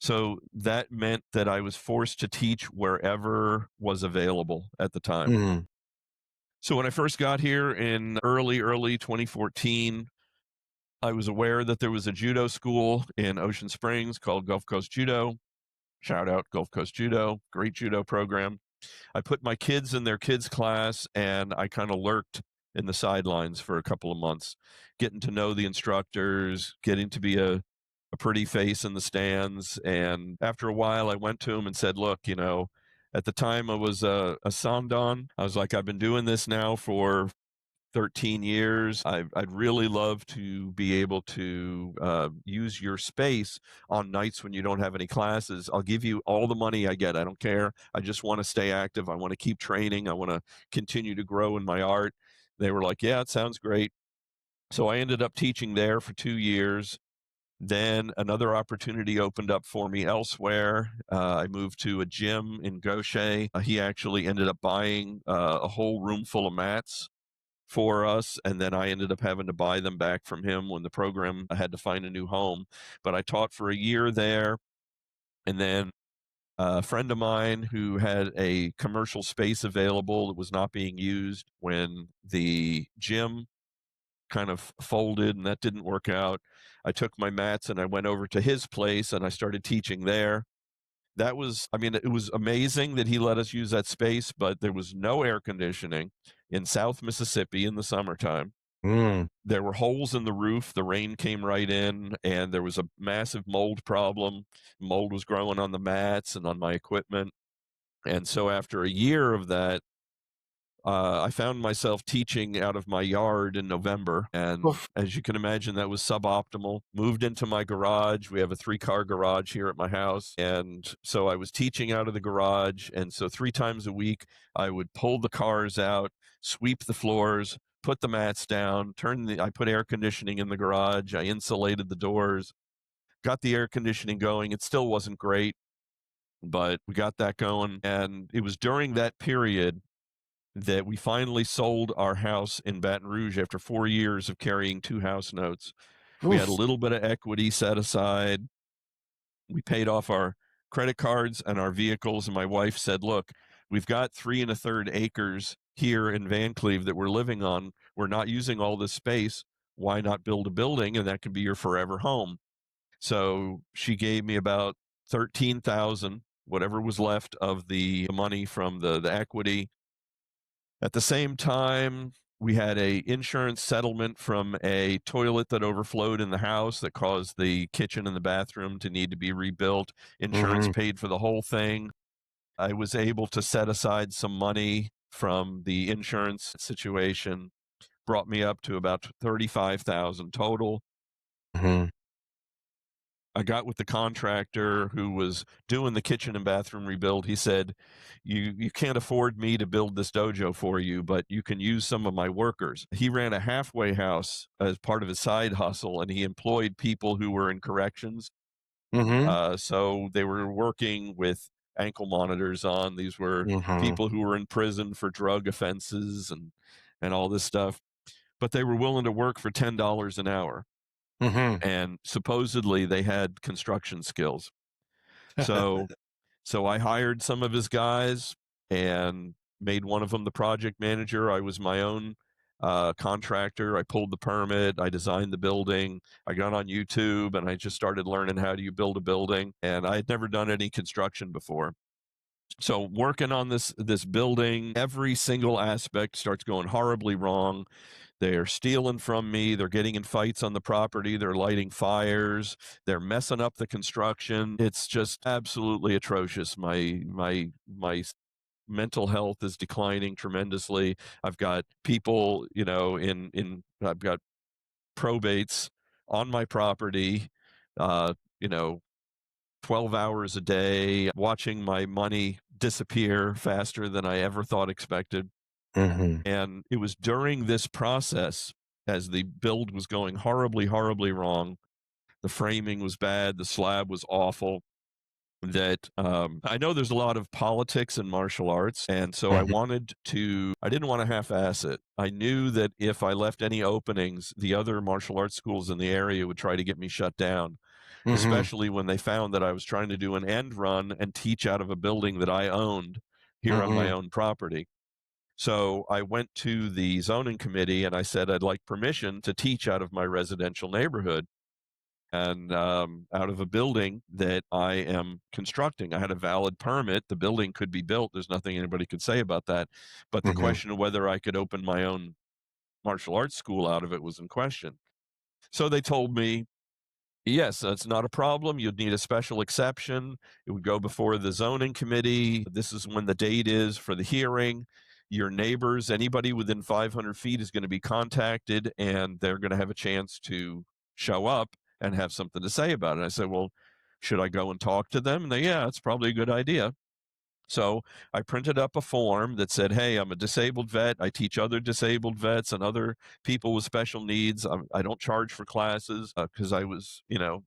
So that meant that I was forced to teach wherever was available at the time. Mhm. So when I first got here in early 2014, I was aware that there was a judo school in Ocean Springs called Gulf Coast Judo. Shout out Gulf Coast Judo, great judo program. I put my kids in their kids class and I kind of lurked in the sidelines for a couple of months, getting to know the instructors, getting to be a pretty face in the stands. And after a while, I went to him and said, look, at the time I was a Sandan. I was like, I've been doing this now for 13 years. I'd really love to be able to use your space on nights when you don't have any classes. I'll give you all the money I get. I don't care. I just want to stay active. I want to keep training. I want to continue to grow in my art. They were like, yeah, it sounds great. So I ended up teaching there for 2 years. Then another opportunity opened up for me elsewhere. I moved to a gym in Gaucher. He actually ended up buying a whole room full of mats for us, and then I ended up having to buy them back from him when the program I had to find a new home. But I taught for a year there, and then a friend of mine who had a commercial space available that was not being used when the gym kind of folded, and that didn't work out. I took my mats and I went over to his place and I started teaching there. That was, I mean, it was amazing that he let us use that space, but there was no air conditioning in South Mississippi in the summertime. Mm. There were holes in the roof. The rain came right in, and there was a massive mold problem. Mold was growing on the mats and on my equipment. And so after a year of that, I found myself teaching out of my yard in November. And Oof. as you can imagine, that was suboptimal. Moved into my garage. We have a 3-car garage here at my house. And so I was teaching out of the garage. And so 3 times a week, I would pull the cars out, sweep the floors, put the mats down, I put air conditioning in the garage. I insulated the doors, got the air conditioning going. It still wasn't great, but we got that going. And it was during that period that we finally sold our house in Baton Rouge after 4 years of carrying 2 house notes. We had a Oof. little bit of equity set aside. We paid off our credit cards and our vehicles, and my wife said, look, we've got 3 1/3 acres here in Van Cleve that we're living on. We're not using all this space. Why not build a building, and that can be your forever home? So she gave me about 13,000, whatever was left of the money from the equity. At the same time, we had a insurance settlement from a toilet that overflowed in the house that caused the kitchen and the bathroom to need to be rebuilt. Insurance Mhm. paid for the whole thing. I was able to set aside some money from the insurance situation, brought me up to about 35,000 total. Mhm. I got with the contractor who was doing the kitchen and bathroom rebuild. He said, you can't afford me to build this dojo for you, but you can use some of my workers." He ran a halfway house as part of his side hustle, and he employed people who were in corrections. Mhm. So they were working with ankle monitors on. These were Mhm. people who were in prison for drug offenses and all this stuff, but they were willing to work for $10 an hour. Mhm. And supposedly they had construction skills. So so I hired some of his guys and made one of them the project manager. I was my own contractor. I pulled the permit. I designed the building. I got on YouTube and I just started learning how do you build a building. And I had never done any construction before. So working on this building, every single aspect starts going horribly wrong. They're stealing from me. They're getting in fights on the property. They're lighting fires. They're messing up the construction. It's just absolutely atrocious. My mental health is declining tremendously. I've got people, in I've got probates on my property, uh, you know, 12 hours a day, watching my money disappear faster than I ever thought expected. Mhm. And it was during this process, as the build was going horribly, horribly wrong, the framing was bad, the slab was awful. that I know there's a lot of politics in martial arts, and so I didn't want to half-ass it. I knew that if I left any openings, the other martial arts schools in the area would try to get me shut down, especially when they found that I was trying to do an end run and teach out of a building that I owned here on my own property. So I went to the zoning committee and I said I'd like permission to teach out of my residential neighborhood and out of a building that I am constructing. I had a valid permit. The building could be built. There's nothing anybody could say about that. But the question of whether I could open my own martial arts school out of it was in question. So they told me, yes, that's not a problem. You'd need a special exception. It would go before the zoning committee. This is when the date is for the hearing. Your neighbors, anybody within 500 feet is going to be contacted, and they're going to have a chance to show up and have something to say about it. I said, well, should I go and talk to them? And they, yeah, it's probably a good idea. So I printed up a form that said, hey, I'm a disabled vet. I teach other disabled vets and other people with special needs. I don't charge for classes because I was,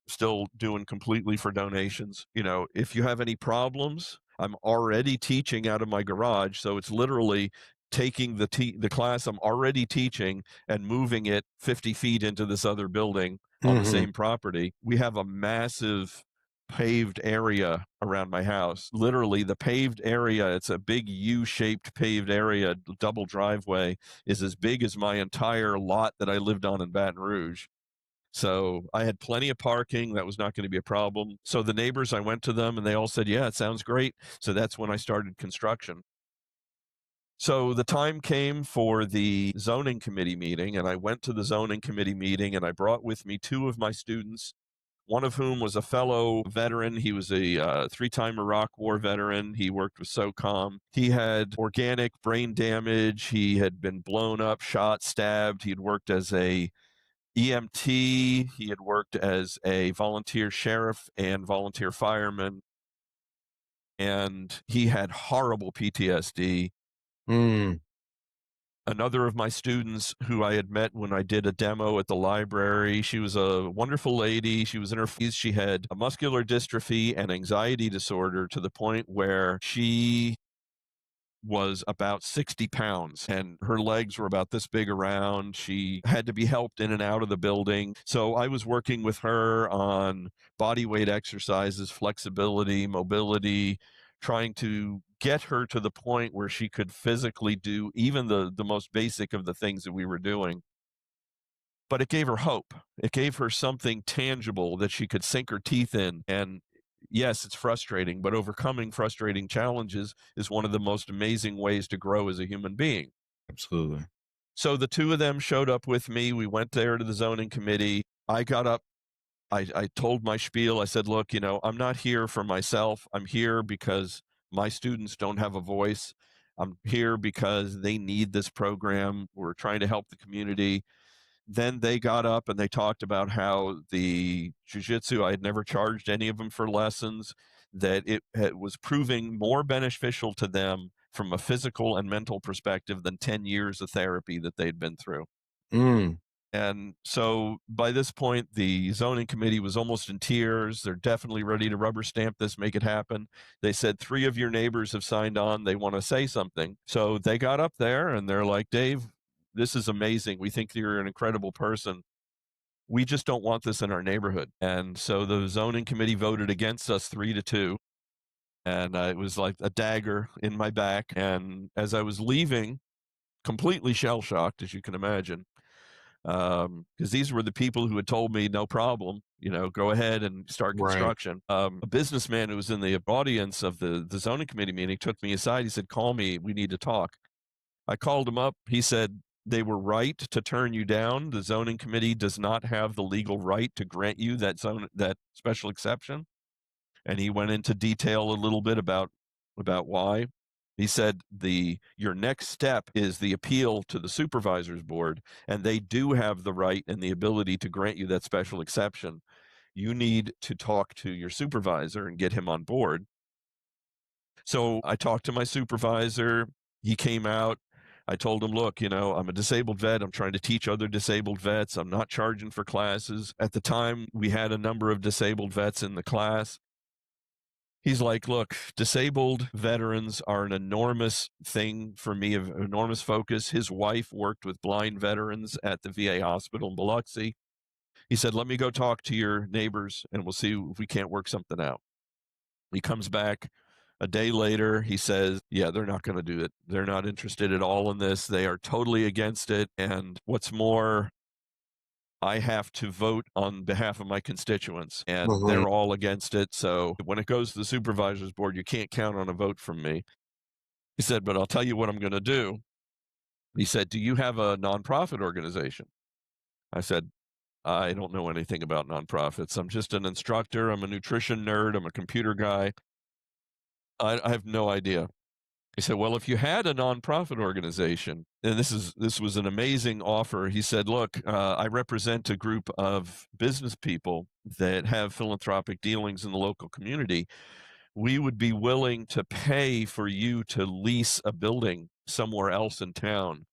still doing completely for donations. If you have any problems, I'm already teaching out of my garage. So it's literally taking the class I'm already teaching and moving it 50 feet into this other building on the same property. We have a massive paved area around my house. Literally the paved area, it's a big U-shaped paved area, double driveway, is as big as my entire lot that I lived on in Baton Rouge. So I had plenty of parking. That was not going to be a problem. So the neighbors, I went to them and they all said, yeah, it sounds great. So that's when I started construction. So the time came for the zoning committee meeting, and I went to the zoning committee meeting and I brought with me two of my students, one of whom was a fellow veteran. He was a three-time Iraq War veteran. He worked with SOCOM. He had organic brain damage. He had been blown up, shot, stabbed. He had worked as a EMT. He had worked as a volunteer sheriff and volunteer fireman. And he had horrible PTSD. Another of my students who I had met when I did a demo at the library, she was a wonderful lady. She was in her 40s. She had a muscular dystrophy and anxiety disorder to the point where she was about 60 pounds and her legs were about this big around. She had to be helped in and out of the building. So I was working with her on body weight exercises, flexibility, mobility, trying to get her to the point where she could physically do even the most basic of the things that we were doing. But it gave her hope. It gave her something tangible that she could sink her teeth in. And yes, it's frustrating, but overcoming frustrating challenges is one of the most amazing ways to grow as a human being. Absolutely. So the two of them showed up with me. We went there to the zoning committee. I got up. I told my spiel. I said, look, I'm not here for myself. I'm here because my students don't have a voice. I'm here because they need this program. We're trying to help the community. Then they got up and they talked about how the jiu-jitsu, I had never charged any of them for lessons, that it was proving more beneficial to them from a physical and mental perspective than 10 years of therapy that they'd been through. And so by this point, the zoning committee was almost in tears. They're definitely ready to rubber stamp this, make it happen. They said 3 of your neighbors have signed on. They want to say something. So they got up there and they're like, Dave, this is amazing. We think you're an incredible person. We just don't want this in our neighborhood. And so the zoning committee voted against us 3-2. And it was like a dagger in my back. And as I was leaving, completely shell-shocked, as you can imagine, because these were the people who had told me, no problem, go ahead and start construction. Right. A businessman who was in the audience of the zoning committee meeting took me aside. He said, call me. We need to talk. I called him up. He said, they were right to turn you down. The zoning committee does not have the legal right to grant you that special exception. And he went into detail a little bit about why. He said your next step is the appeal to the supervisors board, and they do have the right and the ability to grant you that special exception. You need to talk to your supervisor and get him on board. So I talked to my supervisor. He came out. I told him, look, I'm a disabled vet. I'm trying to teach other disabled vets. I'm not charging for classes. At the time, we had a number of disabled vets in the class. He's like, look, disabled veterans are an enormous thing for me, of enormous focus. His wife worked with blind veterans at the VA hospital in Biloxi. He said, let me go talk to your neighbors and we'll see if we can't work something out. He comes back a day later. He says, yeah, they're not going to do it. They're not interested at all in this. They are totally against it. And what's more, I have to vote on behalf of my constituents, and they're all against it. So when it goes to the supervisors board, you can't count on a vote from me. He said, but I'll tell you what I'm going to do. He said, do you have a nonprofit organization? I said, I don't know anything about nonprofits. I'm just an instructor. I'm a nutrition nerd. I'm a computer guy. I have no idea. He said, well, if you had a nonprofit organization, and this was an amazing offer. He said, look, I represent a group of business people that have philanthropic dealings in the local community. We would be willing to pay for you to lease a building somewhere else in town,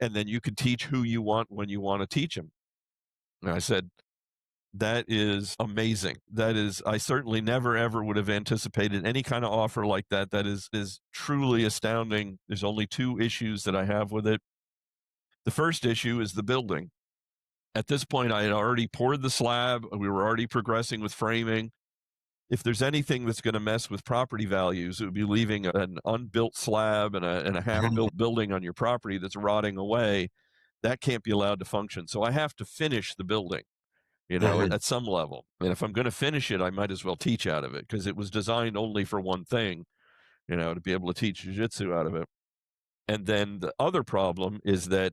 and then you could teach who you want when you want to teach them. And I said, that is amazing. That is, I certainly never, ever would have anticipated any kind of offer like that. That is truly astounding. There's only two issues that I have with it. The first issue is the building. At this point, I had already poured the slab. We were already progressing with framing. If there's anything that's going to mess with property values, it would be leaving an unbuilt slab and a half-built building on your property that's rotting away. That can't be allowed to function. So I have to finish the building, at some level. And if I'm going to finish it, I might as well teach out of it, because it was designed only for one thing, to be able to teach jiu-jitsu out of it. And then the other problem is that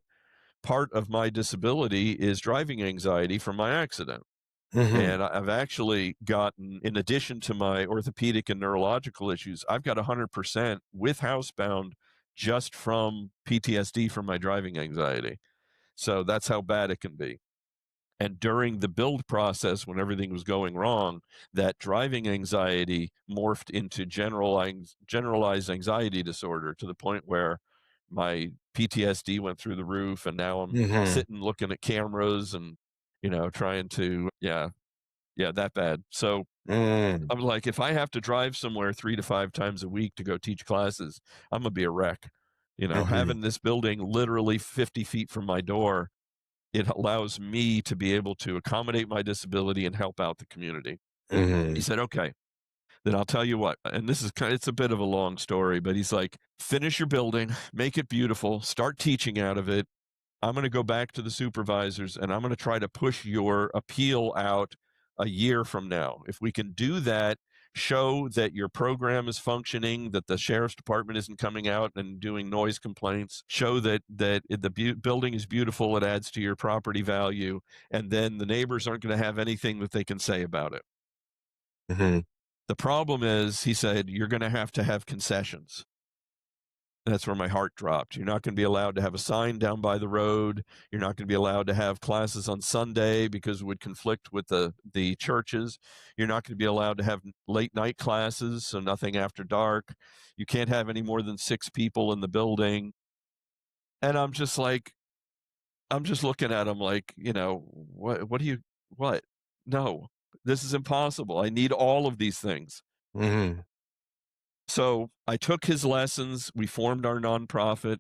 part of my disability is driving anxiety from my accident. And I've actually gotten, in addition to my orthopedic and neurological issues, I've got 100% with housebound just from PTSD from my driving anxiety. So that's how bad it can be. And during the build process, when everything was going wrong, that driving anxiety morphed into generalized anxiety disorder, to the point where my PTSD went through the roof. And now I'm sitting looking at cameras and, trying to, that bad. So I'm like, if I have to drive somewhere 3 to 5 times a week to go teach classes, I'm going to be a wreck. Having this building literally 50 feet from my door, it allows me to be able to accommodate my disability and help out the community. He said, okay, then I'll tell you what. And this is it's a bit of a long story, but he's like, finish your building, make it beautiful, start teaching out of it. I'm going to go back to the supervisors and I'm going to try to push your appeal out a year from now. If we can do that, show that your program is functioning, that the sheriff's department isn't coming out and doing noise complaints, show that the building is beautiful, it adds to your property value, and then the neighbors aren't going to have anything that they can say about it. The problem is, he said, you're going to have concessions. That's where my heart dropped. You're not going to be allowed to have a sign down by the road. You're not going to be allowed to have classes on Sunday because it would conflict with the churches. You're not going to be allowed to have late night classes, so nothing after dark. You can't have any more than 6 people in the building. And I'm just looking at him like, what? No, this is impossible. I need all of these things. So I took his lessons. We formed our nonprofit.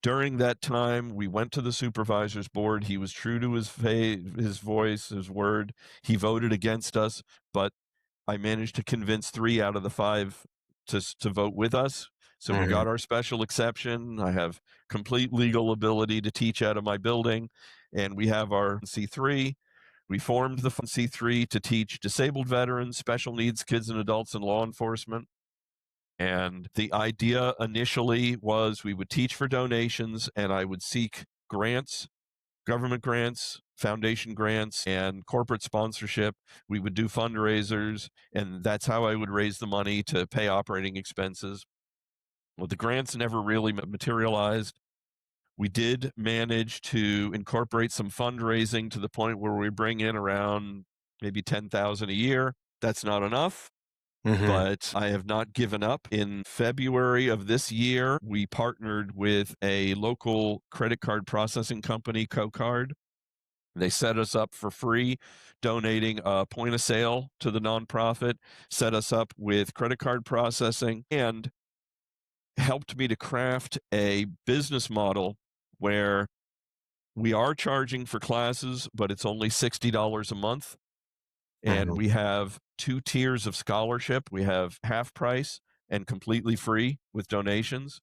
During that time, we went to the supervisors board. He was true to his voice, his word. He voted against us, but I managed to convince 3 out of the 5 to vote with us. So we got our special exception. I have complete legal ability to teach out of my building, and we have our C3. We formed the C3 to teach disabled veterans, special needs kids and adults, and law enforcement. And the idea initially was we would teach for donations, and I would seek grants, government grants, foundation grants, and corporate sponsorship. We would do fundraisers, and that's how I would raise the money to pay operating expenses. Well, the grants never really materialized. We did manage to incorporate some fundraising to the point where we bring in around maybe $10,000 a year. That's not enough. But I have not given up. In February of this year, we partnered with a local credit card processing company, CoCard, They set us up for free, donating a point of sale to the nonprofit, set us up with credit card processing, and helped me to craft a business model where we are charging for classes, but it's only $60 a month. And Mhm. we have 2 tiers of scholarship. We have half price and completely free with donations.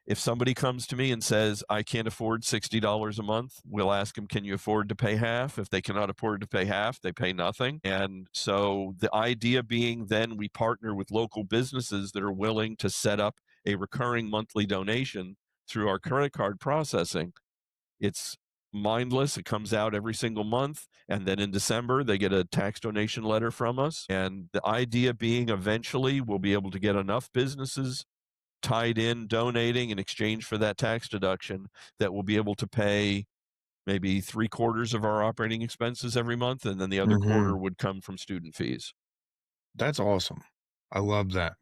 If somebody comes to me and says, I can't afford $60 a month, we'll ask them, can you afford to pay half? If they cannot afford to pay half, they pay nothing. And so the idea being then we partner with local businesses that are willing to set up a recurring monthly donation through our credit card processing. It's mindless. It comes out every single month. And then in December, they get a tax donation letter from us. And the idea being eventually we'll be able to get enough businesses tied in donating in exchange for that tax deduction that we'll be able to pay maybe 3/4 of our operating expenses every month. And then the other quarter Mhm. would come from student fees. That's awesome. I love that.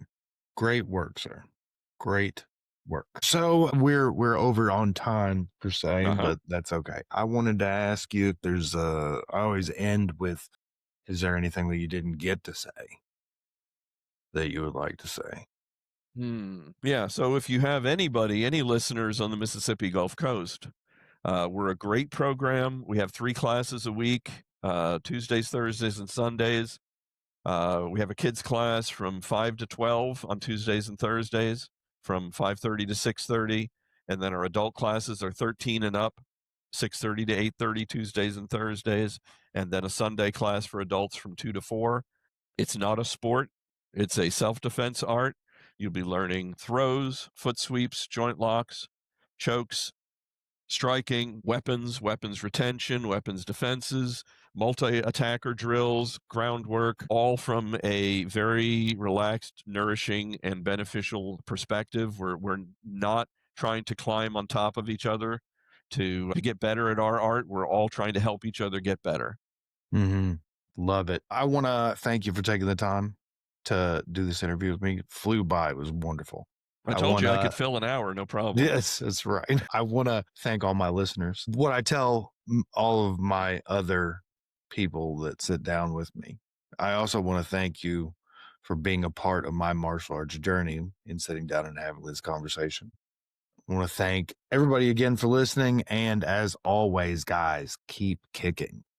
Great work, sir. Great work. So we're over on time per se, Uh-huh. but that's okay. I wanted to ask you if there's I always end with, is there anything that you didn't get to say that you would like to say? Yeah. So if you have any listeners on the Mississippi Gulf Coast, we're a great program. We have 3 classes a week, Tuesdays, Thursdays, and Sundays. We have a kids class from 5 to 12 on Tuesdays and Thursdays, from 5:30 to 6:30, and then our adult classes are 13 and up, 6:30 to 8:30 Tuesdays and Thursdays, and then a Sunday class for adults from 2 to 4. It's not a sport, it's a self-defense art. You'll be learning throws, foot sweeps, joint locks, chokes, striking, weapons retention, weapons defenses, multi-attacker drills, groundwork, all from a very relaxed, nourishing, and beneficial perspective. We're not trying to climb on top of each other to get better at our art. We're all trying to help each other get better. Mm-hmm. Love it. I want to thank you for taking the time to do this interview with me. It flew by. It was wonderful. I I told want you I to could fill an hour, no problem. Yes, that's right. I want to thank all my listeners. What I tell all of my other people that sit down with me, I also want to thank you for being a part of my martial arts journey in sitting down and having this conversation. I want to thank everybody again for listening. And as always, guys, keep kicking.